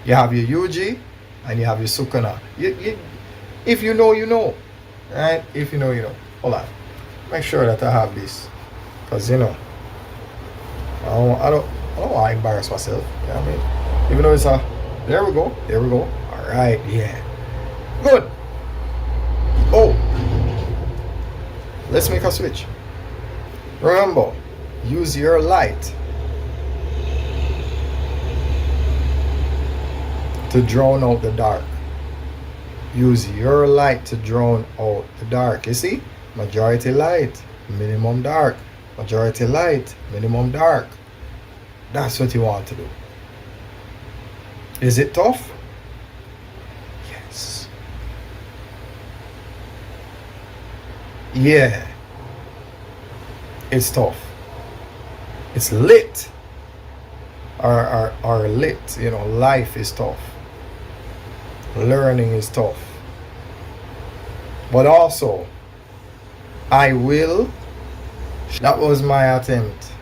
you have your Yuji, and you have your Sukuna. If you know, you know, right? If you know, you know. Hold on, make sure that I have this, because you know, I don't want to embarrass myself. You know what I mean? Even though it's there we go. All right, yeah, good. Oh, Let's make a switch. Remember, use your light to drown out the dark. Use your light to drown out the dark. You see? Majority light, minimum dark. Majority light, minimum dark. That's what you want to do. Is it tough? Yes. Yeah. It's tough. It's lit. Or lit. You know, life is tough. Learning is tough. But also, I will. That was my attempt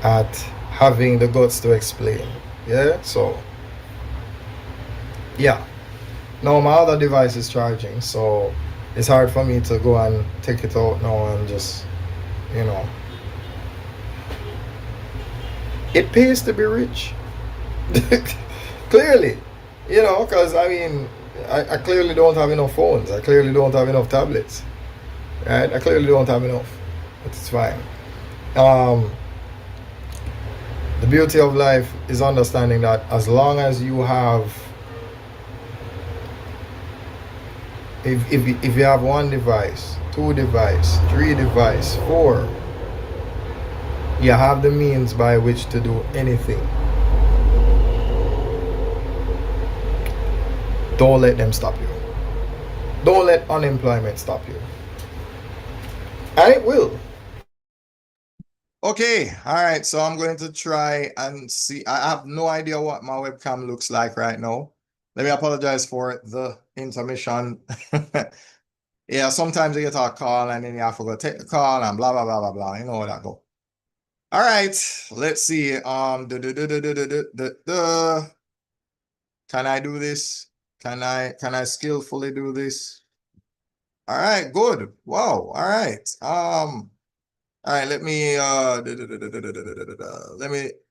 at having the guts to explain. Yeah, so yeah. Now my other device is charging, so it's hard for me to go and take it out now and just, you know. It pays to be rich. Clearly. You know, because I mean, I clearly don't have enough phones. I clearly don't have enough tablets. Right? I clearly don't have enough. But it's fine. The beauty of life is understanding that as long as you have, if you have one device, two device, three device, four, you have the means by which to do anything. Don't let them stop you. Don't let unemployment stop you. And it will. Okay, all right, so I'm going to try and see. I have no idea what my webcam looks like right now. Let me apologize for the intermission. Yeah, sometimes you get a call and then you have to go take the call and blah, blah, blah, blah, blah. You know how that go. All right, let's see. Can I do this? Can I skillfully do this? All right, good. Wow, all right. All right, let me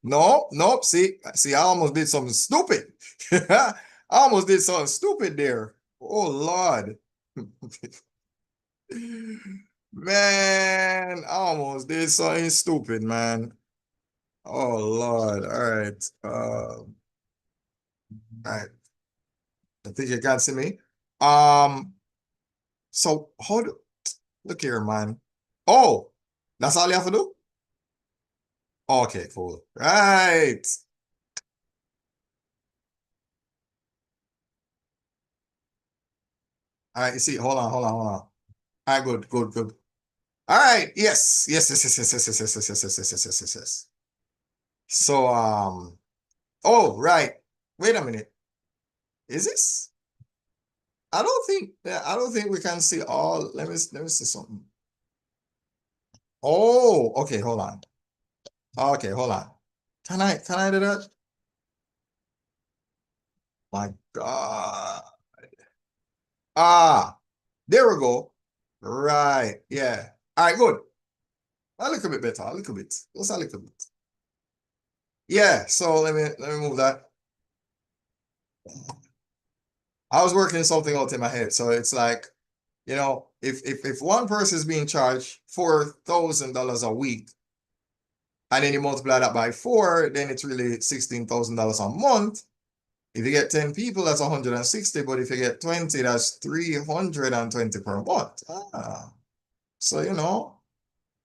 nope. See, I almost did something stupid. I almost did something stupid there. Oh Lord. Man, I almost did something stupid, man. Oh Lord. All right. All right. I think you can see me. So how do look here, man. Oh, that's all you have to do? Okay, cool. Right. All right, you see, hold on. All right, good. All right, yes. So, oh, right. Wait a minute. Is this? I don't think we can see all. Let me see something. Oh, okay, hold on. Okay, hold on. Can I do that? My God. Ah, there we go. Right, yeah. All right, good. A little bit better, a little bit. Just a little bit. Yeah, so let me move that. I was working something out in my head. So it's like, you know, if one person is being charged $4,000 a week, and then you multiply that by four, then it's really $16,000 a month. If you get 10 people, that's 160. But if you get 20, that's 320 per month. Ah. So, you know,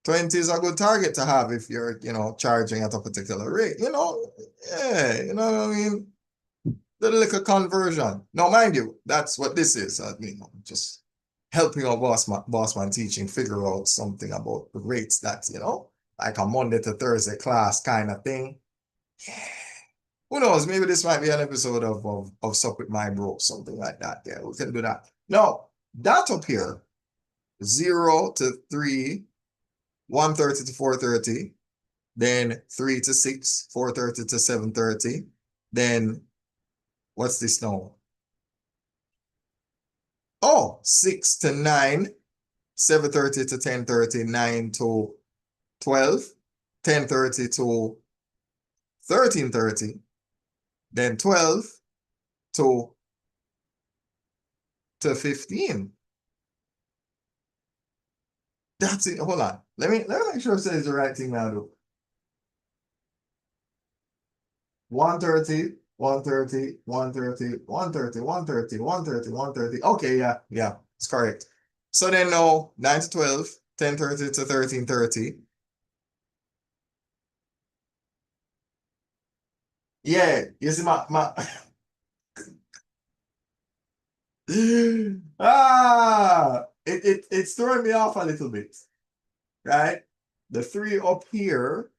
20 is a good target to have if you're, you know, charging at a particular rate. You know, yeah, you know what I mean? The little conversion. Now, mind you, that's what this is. You know, just helping our bossman teaching figure out something about the rates that, you know, like a Monday to Thursday class kind of thing. Yeah. Who knows? Maybe this might be an episode of Sup with My Bro, something like that. Yeah, we can do that. Now, that up here, 0 to 3, 1:30 to 4:30, then 3 to 6, 4:30 to 7:30, then what's this now? Oh, 6 to 9, 7:30 to 10:30, 9 to 12, 10:30 to 13:30, then 12 to 15. That's it. Hold on. Let me make sure it says the right thing now, though. 130, 130, 130, 130, 130, 130, 130. Okay, yeah, yeah, it's correct. So then no, 9 to 12, 10:30 to 13:30. Yeah, you see my it's throwing me off a little bit, right? The three up here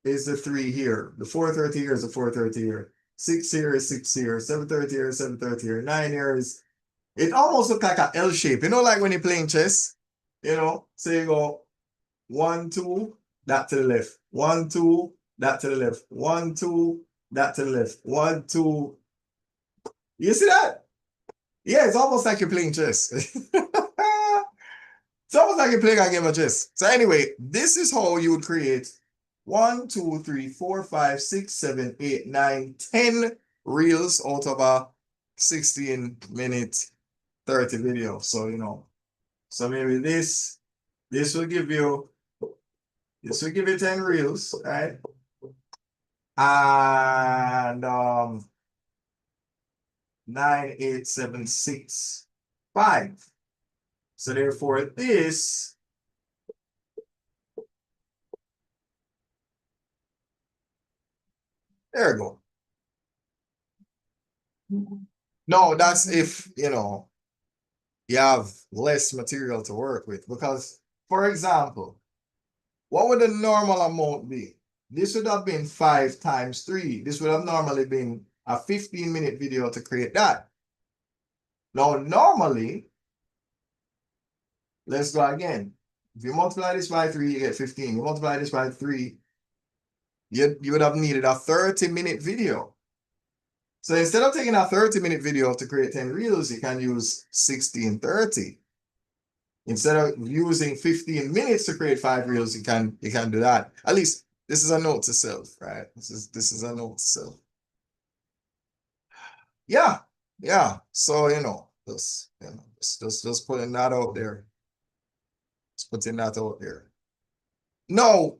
is the three here. The 4:30 here is the 4:30 here. Six here is six here. 7:30 here is 7:30 here. Nine here is it almost looks like an L shape. You know, like when you're playing chess, so you go one, two, that to the left. One, two, that to the left. One, two, that to the left. One, two. You see that? Yeah, it's almost like you're playing chess. It's almost like you're playing a game of chess. So anyway, this is how you would create 1, 2, 3, 4, 5, 6, 7, 8, 9, 10 reels out of a 16-minute 30 video. So, so maybe this will give you 10 reels, right? And 9, 8, 7, 6, 5. So therefore this, there we go. No, that's if you have less material to work with. Because, for example, what would the normal amount be? This would have been 5 times 3. This would have normally been a 15-minute video to create that. Now, normally, let's go again. If you multiply this by 3, you get 15. You multiply this by 3, you would have needed a 30-minute video. So instead of taking a 30-minute video to create 10 reels, you can use 16:30. Instead of using 15 minutes to create 5 reels, you can do that. At least this is a note to self, right? This is a note to self. Yeah, yeah. So just putting that out there. Just putting that out there. No,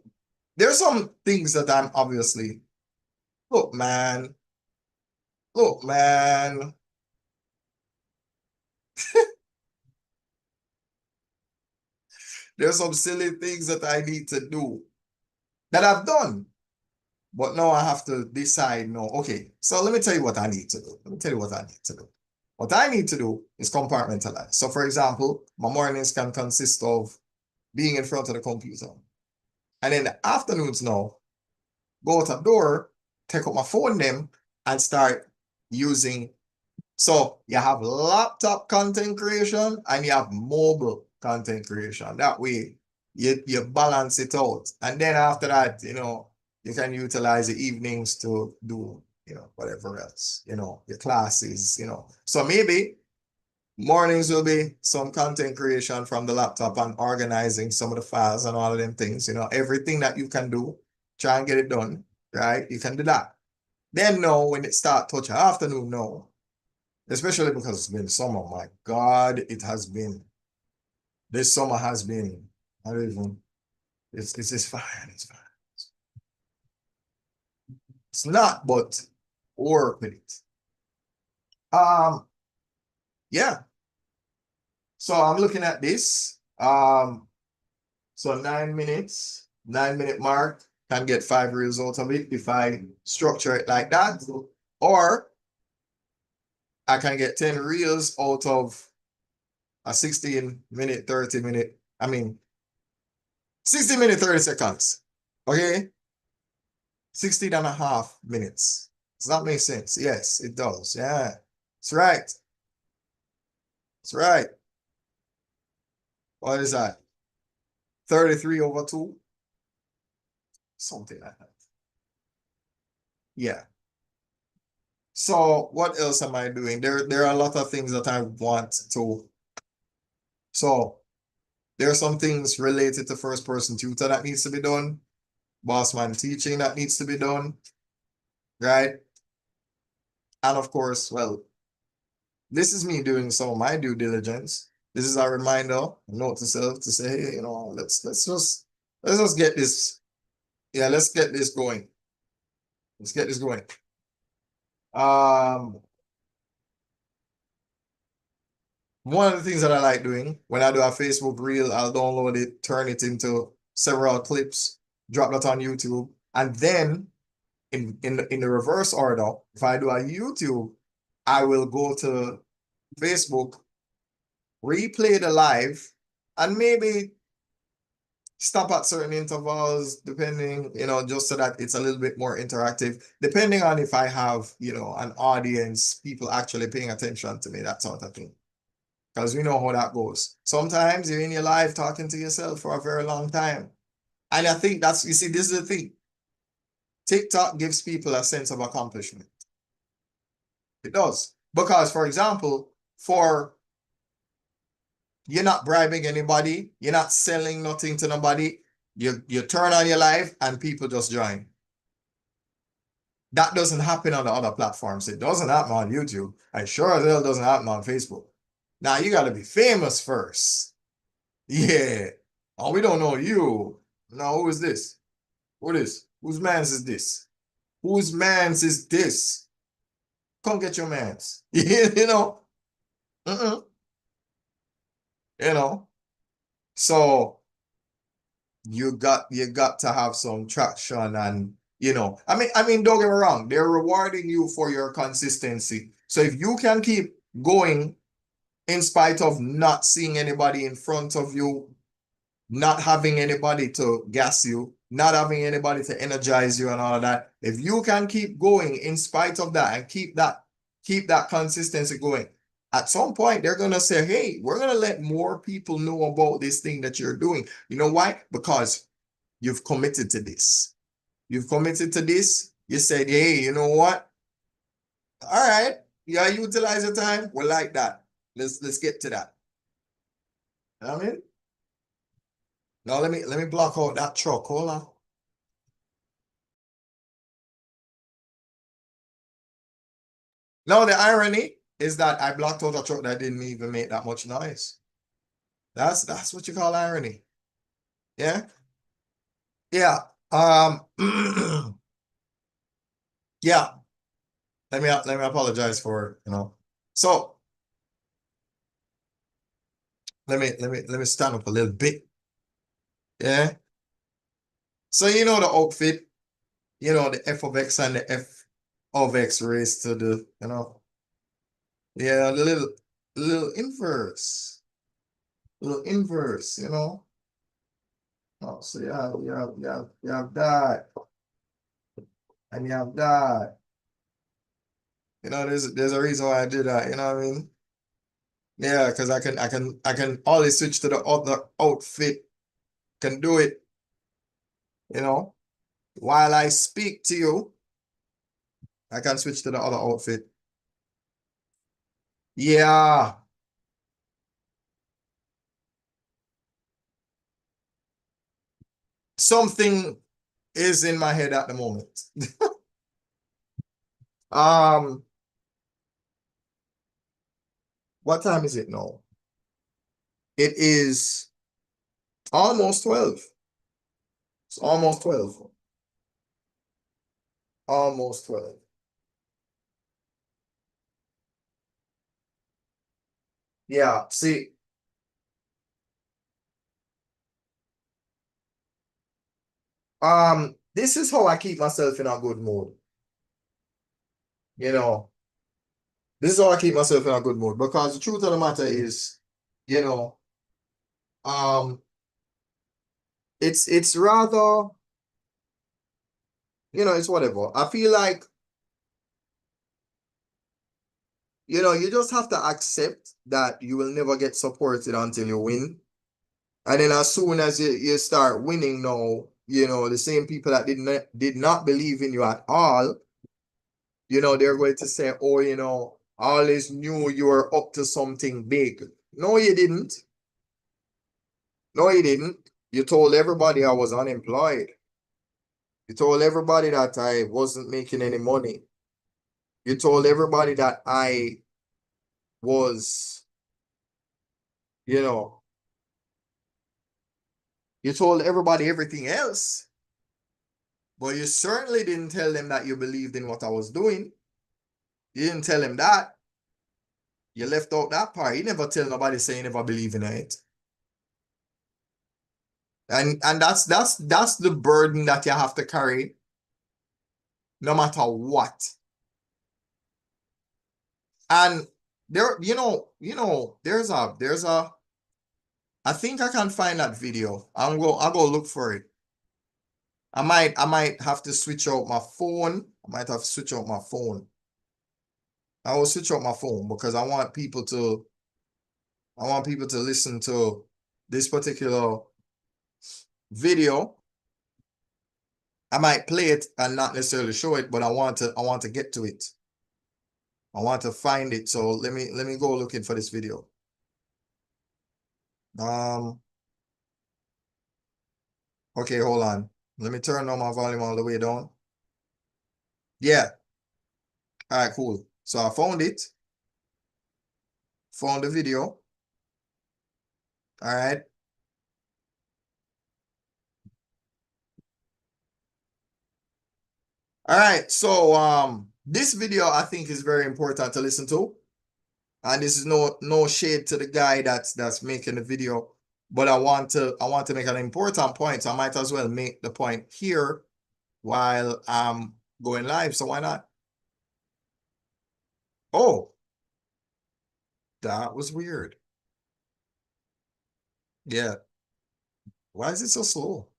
there's some things that I'm obviously look, man. Look, man. There's some silly things that I need to do that I've done. But now I have to decide, no, okay, so let me tell you what I need to do. Let me tell you what I need to do. What I need to do is compartmentalize. So for example, my mornings can consist of being in front of the computer. And in the afternoons now, go out the door, take out my phone them, and start using. So you have laptop content creation and you have mobile content creation. That way you balance it out. And then after that, you can utilize the evenings to do, whatever else, your classes. So maybe mornings will be some content creation from the laptop and organizing some of the files and all of them things, everything that you can do, try and get it done, right? You can do that. Then now when it start touch afternoon now, especially because it's been summer, my God, this summer has been, I don't even, it's fine, it's fine. It's not, but work with it. Yeah. So I'm looking at this. So 9 minutes, 9-minute mark, can get 5 reels out of it if I structure it like that. Or I can get 10 reels out of a 16-minute, 30-minute, 60-minute, 30 seconds. Okay? 16 and a half minutes. Does that make sense? Yes, it does. Yeah. That's right. That's right. What is that? 33 over 2? Something like that. Yeah. So what else am I doing? There are a lot of things that I want to. So there are some things related to first person tutor that needs to be done. Bossman teaching that needs to be done. Right? And of course, well, this is me doing some of my due diligence. This is a reminder, note to self to say, hey, let's just get this. Yeah, let's get this going. Let's get this going. Um, One of the things that I like doing when I do a Facebook reel, I'll download it, turn it into several clips, drop that on YouTube, and then in the reverse order, if I do a YouTube, I will go to Facebook, replay the live, and maybe stop at certain intervals, depending, just so that it's a little bit more interactive, depending on if I have, an audience, people actually paying attention to me, that sort of thing. Because we know how that goes. Sometimes you're in your life talking to yourself for a very long time. And I think you see, this is the thing. TikTok gives people a sense of accomplishment. It does. Because, for example, you're not bribing anybody, you're not selling nothing to nobody, you turn on your live and people just join. That doesn't happen on the other platforms. It doesn't happen on YouTube. And sure as hell doesn't happen on Facebook. Now you got to be famous first. Yeah. Oh, we don't know you. Now, who is this? What is? Whose mans is this? Whose mans is this? Come get your mans. you know? Mm-mm. You know? So you got to have some traction and I mean, don't get me wrong, they're rewarding you for your consistency. So if you can keep going in spite of not seeing anybody in front of you, not having anybody to gas you, not having anybody to energize you and all of that, if you can keep going in spite of that and keep that consistency going, at some point they're gonna say, hey, we're gonna let more people know about this thing that you're doing. You know why? Because you've committed to this. You've committed to this. You said, hey, you know what? All right, yeah, utilize your time. We like that. Let's get to that. You know what I mean? Now let me block out that truck. Hold on. Now the irony is that I blocked out a truck that didn't even make that much noise. That's what you call irony. Yeah? Yeah. Yeah. Let me apologize for, So let me stand up a little bit. Yeah. So the outfit, the F of X and the F of X raised to the, yeah, the little inverse. Little inverse. Oh, so you have that. And you have that. There's a reason why I did that, you know what I mean? Yeah, because I can always switch to the other outfit, can do it, you know. While I speak to you, I can switch to the other outfit. Yeah. Something is in my head at the moment. Um, what time is it now? It is almost 12. It's almost 12. Almost 12. Yeah, see, this is how I keep myself in a good mood. You know, this is how I keep myself in a good mood because the truth of the matter is, you know, um, it's rather, it's whatever. I feel like, you just have to accept that you will never get supported until you win. And then as soon as you start winning now, the same people that did not believe in you at all, they're going to say, oh, I always knew you were up to something big. No, you didn't. No, you didn't. You told everybody I was unemployed. You told everybody that I wasn't making any money. You told everybody that I was You know, you told everybody everything else, but you certainly didn't tell them that you believed in what I was doing. You didn't tell them that. You left out that part. You never tell nobody saying you never believe in it. And that's the burden that you have to carry no matter what. And there, there's a I think I can find that video. I'll go look for it. I might have to switch out my phone. I might have to switch out my phone. I will switch out my phone because I want people to listen to this particular video. I might play it and not necessarily show it, but I want to get to it. I want to find it. So let me go looking for this video. Okay, hold on. Let me turn on my volume all the way down. Yeah. All right, cool. So I found it. Found the video. All right. All right. So this video I think is very important to listen to. And this is no shade to the guy that's making the video, but I want to make an important point. So I might as well make the point here while I'm going live. So why not? Oh, that was weird. Yeah. Why is it so slow?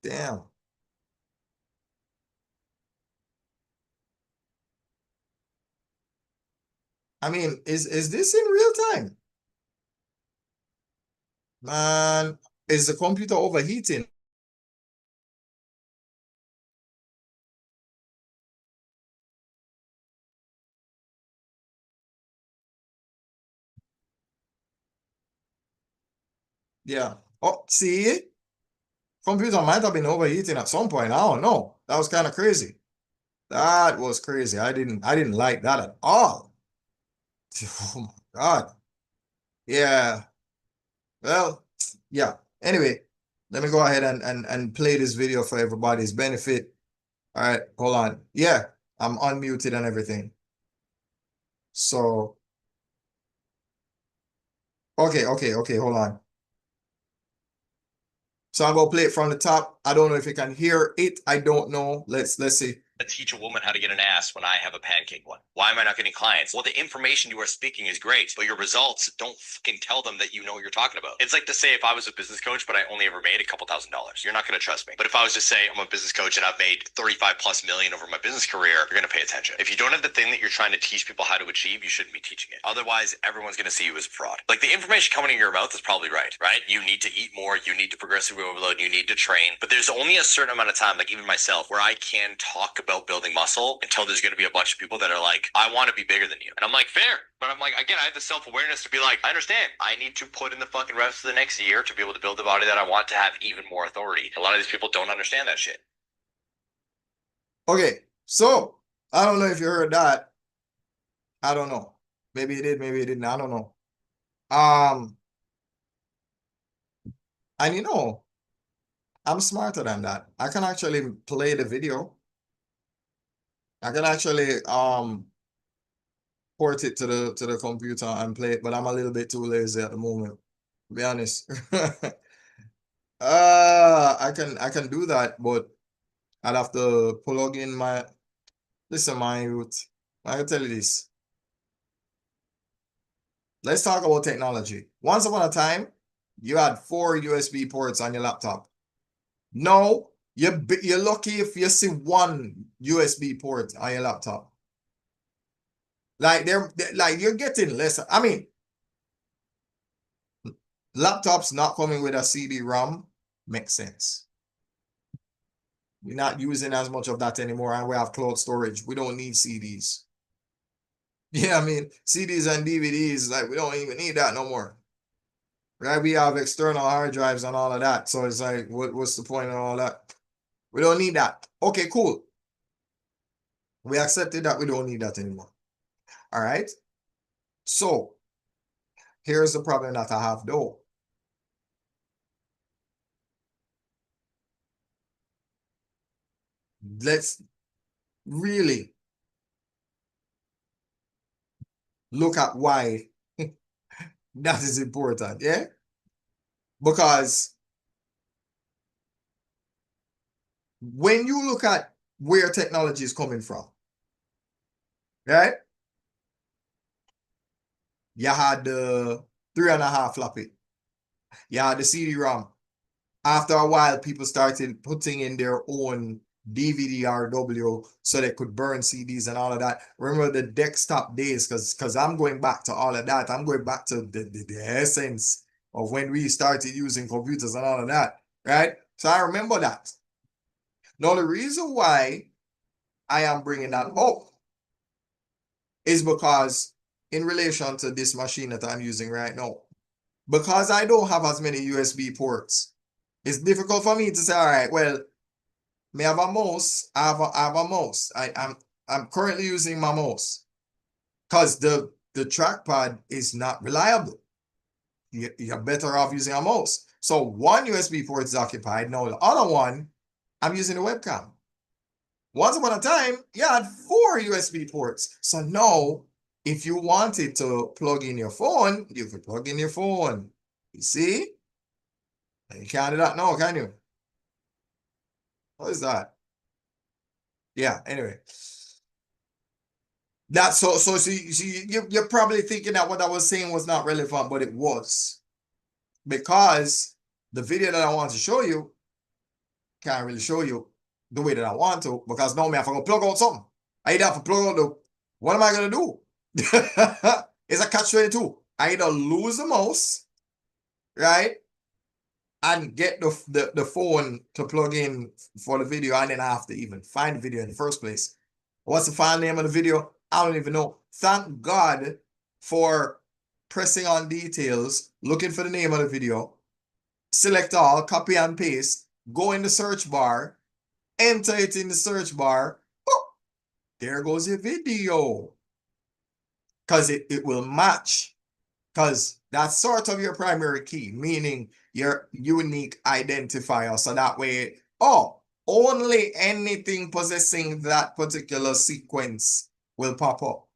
Damn. I mean, is this in real time? Man, is the computer overheating? Yeah. Oh, see? Computer might have been overheating at some point. I don't know. That was kind of crazy. That was crazy. I didn't like that at all. Oh my God. Yeah. Well, yeah. Anyway, let me go ahead and play this video for everybody's benefit. All right, hold on. Yeah, I'm unmuted and everything. So, okay, hold on. So I'm gonna play it from the top. I don't know if you can hear it. I don't know. Let's see. Teach a woman how to get an ass when I have a pancake one. Why am I not getting clients? Well, the information you are speaking is great, but your results don't fucking tell them that you know what you're talking about. It's like to say if I was a business coach, but I only ever made a couple $1,000s, you're not going to trust me. But if I was to say I'm a business coach and I've made 35 plus million over my business career, you're going to pay attention. If you don't have the thing that you're trying to teach people how to achieve, you shouldn't be teaching it. Otherwise, everyone's going to see you as a fraud. Like the information coming in your mouth is probably right? You need to eat more, you need to progressively overload, you need to train, but there's only a certain amount of time, like even myself, where I can talk about building muscle until there's going to be a bunch of people that are like, I want to be bigger than you. And I'm like, fair. But I'm like, again, I have the self-awareness to be like, I understand. I need to put in the fucking reps for the next year to be able to build the body that I want to have even more authority. A lot of these people don't understand that shit. Okay, so I don't know if you heard that. I don't know. Maybe it did, maybe it didn't. I don't know. And I'm smarter than that. I can actually play the video. I can actually port it to the computer and play it, but I'm a little bit too lazy at the moment, to be honest. I can do that, but I'd have to plug in my listen, my youth. I can tell you this. Let's talk about technology. Once upon a time, you had 4 USB ports on your laptop. No, you're lucky if you see 1 USB port on your laptop. Like they're like you're getting less. I mean, laptops not coming with a CD-ROM makes sense. We're not using as much of that anymore, and we have cloud storage. We don't need CDs. Yeah, I mean, CDs and DVDs, like we don't even need that no more. Right? We have external hard drives and all of that. So it's like, what's the point of all that? We don't need that. Okay, cool. We accepted that we don't need that anymore. All right. So Here's the problem that I have though. Let's really look at why that is important, yeah? Because when you look at where technology is coming from, right? You had the 3.5 floppy. You had the CD-ROM. After a while, people started putting in their own DVD-RW so they could burn CDs and all of that. Remember the desktop days, because I'm going back to all of that. I'm going back to the essence of when we started using computers and all of that, right? So I remember that. Now, the reason why I am bringing that up is because in relation to this machine that I'm using right now, because I don't have as many USB ports, it's difficult for me to say, all right, well, may have a mouse, I have a mouse. I'm currently using my mouse because the trackpad is not reliable. You're better off using a mouse. So one USB port is occupied. Now the other one, I'm using a webcam. Once upon a time, you had 4 USB ports. So now, if you wanted to plug in your phone, you could plug in your phone. You see? And you can't do that now, can you? What is that? Yeah, anyway. That's so you're probably thinking that what I was saying was not relevant, but it was. Because the video that I want to show you can't really show you the way that I want to, because now me have to go plug out something. I either have to plug out the, what am I gonna do? It's a catch-22. I either lose the mouse, right? And get the phone to plug in for the video, and then I have to even find the video in the first place. What's the file name of the video? I don't even know. Thank God for pressing on details, looking for the name of the video, select all, copy and paste, go in the search bar, enter it in the search bar. Oh, there goes your video. Because it will match. Because that's sort of your primary key, meaning your unique identifier. So that way, oh, only anything possessing that particular sequence will pop up.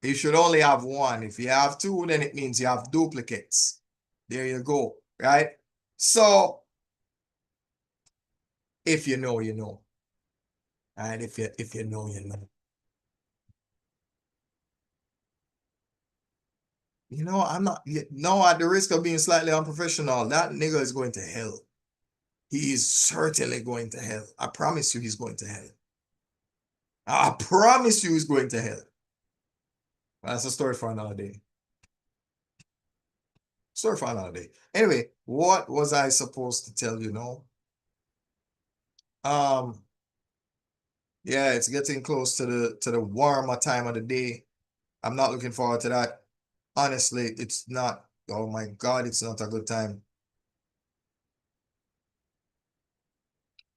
You should only have one. If you have 2, then it means you have duplicates. There you go, right? So, if you know, you know. And if you know, you know. You know, I'm not, no, at the risk of being slightly unprofessional, that nigga is going to hell. He is certainly going to hell. I promise you he's going to hell. I promise you he's going to hell. That's a story for another day. Story for another day. Anyway, what was I supposed to tell you now? Yeah, it's getting close to the warmer time of the day. I'm not looking forward to that. Honestly, it's not. Oh my God, it's not a good time.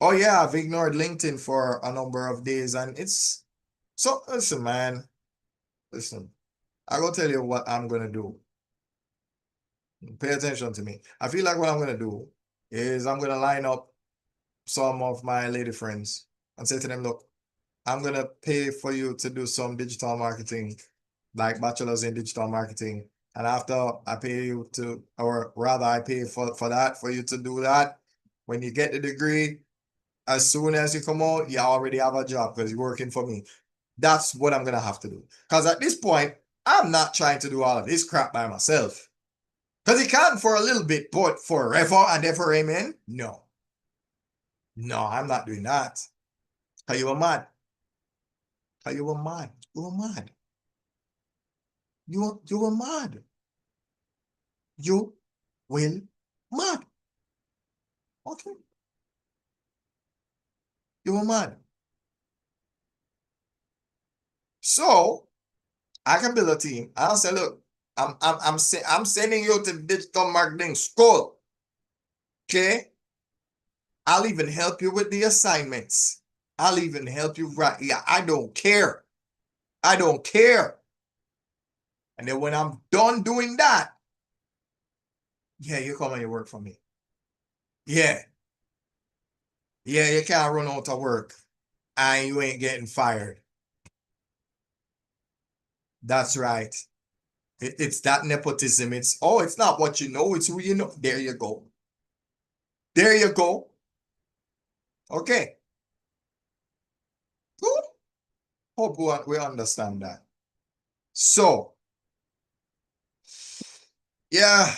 Oh yeah, I've ignored LinkedIn for a number of days, and it's so. Listen, man. Listen, I will tell you what I'm gonna do. Pay attention to me. I feel like what I'm gonna do is I'm gonna line up some of my lady friends and say to them, look, I'm gonna pay for you to do some digital marketing, like bachelor's in digital marketing. And after I pay you to, or rather I pay for that, for you to do that, when you get the degree, as soon as you come out, you already have a job because you're working for me. That's what I'm gonna have to do. Because at this point, I'm not trying to do all of this crap by myself. Because he can for a little bit, but forever and ever, amen? No. No, I'm not doing that. Because you were mad. Because you were mad. You were mad. You were mad. You will mad. Okay. You were mad. So I can build a team. I'll say, look, I'm sending you to digital marketing school. Okay? I'll even help you with the assignments. I'll even help you write. Yeah, I don't care. I don't care. And then when I'm done doing that, yeah, you come and you work for me. Yeah. Yeah, you can't run out of work and you ain't getting fired. That's right. It's that nepotism. It's not what you know, it's who you know. There you go. There you go. Okay. Good. Hope we understand that. So, yeah.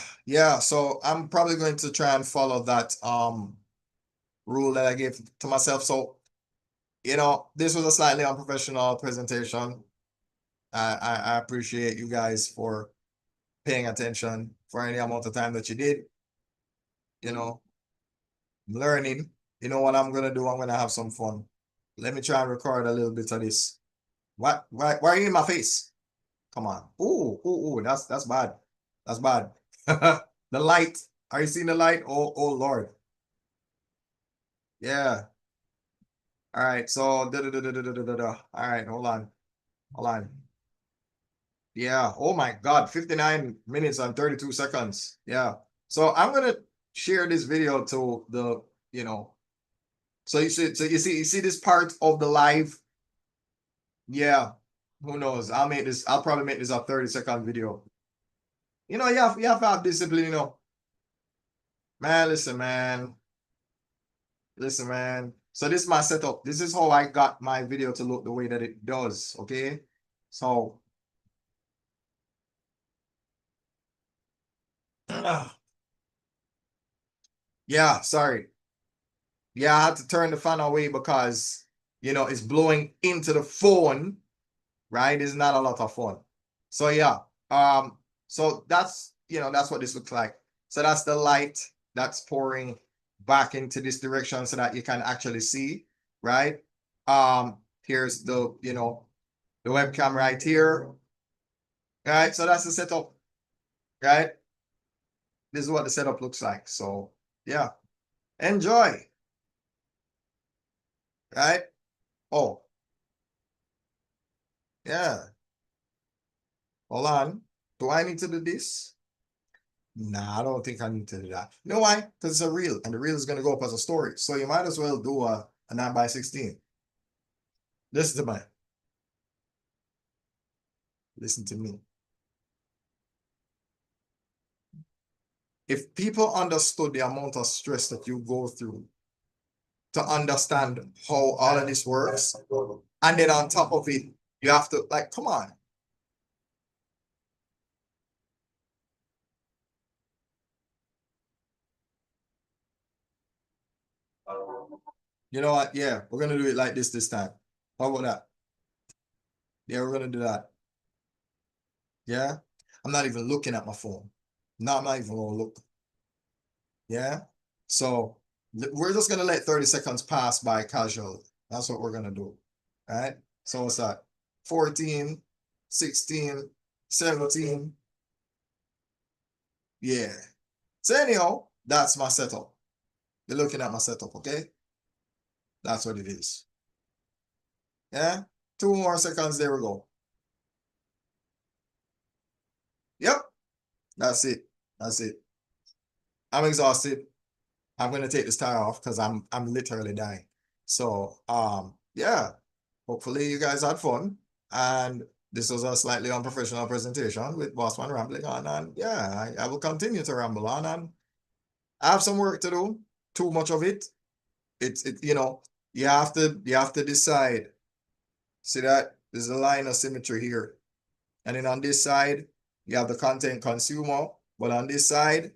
So I'm probably going to try and follow that rule that I gave to myself. So, this was a slightly unprofessional presentation. I appreciate you guys for paying attention for any amount of time that you did. Learning. You know what I'm gonna do? I'm gonna have some fun. Let me try and record a little bit of this. What? Why are you in my face? Come on. Ooh, that's bad. That's bad. The light. Are you seeing the light? Oh Lord. Yeah. All right. So all right, hold on. Hold on. Yeah. Oh my God. 59 minutes and 32 seconds. Yeah. So I'm gonna share this video to the, so you see this part of the live. Yeah. Who knows? I'll probably make this a 30-second video. You have to have discipline. Man, listen, man. Listen, man. So this is my setup. This is how I got my video to look the way that it does. Okay. So yeah, sorry. Yeah, I had to turn the fan away because it's blowing into the phone, right? It's not a lot of fun. So yeah. So that's what this looks like. So that's the light that's pouring back into this direction so that you can actually see, right? Here's the webcam right here. Right? So that's the setup, right? This is what the setup looks like. So yeah. Enjoy. Right? Oh, yeah. Hold on. Do I need to do this? Nah, I don't think I need to do that. You know why? Because it's a reel, and the reel is going to go up as a story. So you might as well do a 9x16. Listen to me. Listen to me. If people understood the amount of stress that you go through to understand how all of this works, and then on top of it, you have to, come on. You know what? Yeah, we're going to do it like this time. How about that? Yeah, we're going to do that. Yeah. I'm not even looking at my phone. No, I'm not even going to look. Yeah. So we're just going to let 30 seconds pass by casually. That's what we're going to do. All right. So what's that? 14, 16, 17. Yeah. So anyhow, that's my setup. You're looking at my setup, okay? That's what it is. Yeah. 2 more seconds. There we go. Yep. That's it. That's it. I'm exhausted. I'm gonna take this tie off because I'm literally dying. So yeah. Hopefully you guys had fun. And this was a slightly unprofessional presentation with Bossman Rambling On. And yeah, I will continue to ramble on, and I have some work to do. Too much of it. You have to decide. See that? There's a line of symmetry here. And then on this side, you have the content consumer, but on this side,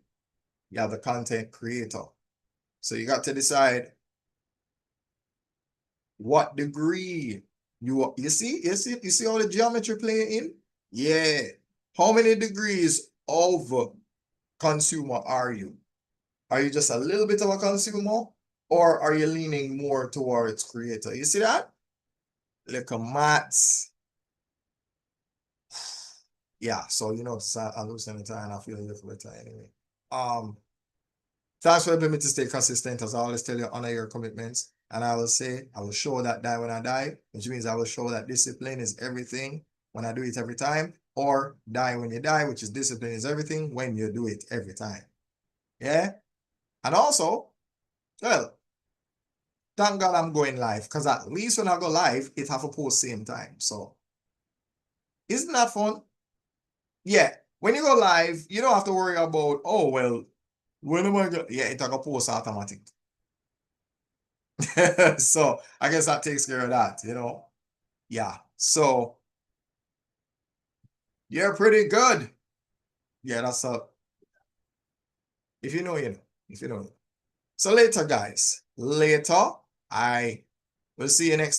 you have the content creator. So you got to decide what degree you see how the geometry playing in? Yeah. How many degrees of consumer are you? Are you just a little bit of a consumer, or are you leaning more towards creator? You see that? Look at maths. Yeah, so I'm losing the time. I feel a little better anyway. Thanks for helping me to stay consistent. As I always tell you, honor your commitments. And I will say, I will show that die when I die, which means I will show that discipline is everything when I do it every time. or die when you die, which is discipline is everything when you do it every time. Yeah. And also, well, thank God I'm going live, because at least when I go live, it have a post same time. So isn't that fun? Yeah. When you go live, you don't have to worry about, oh, well, when am I going? Yeah, it's a post automatic. So I guess that takes care of that, you know? Yeah. So you're pretty good. Yeah, that's a, if you know, you know. If you know. So later, guys. Later, I will see you next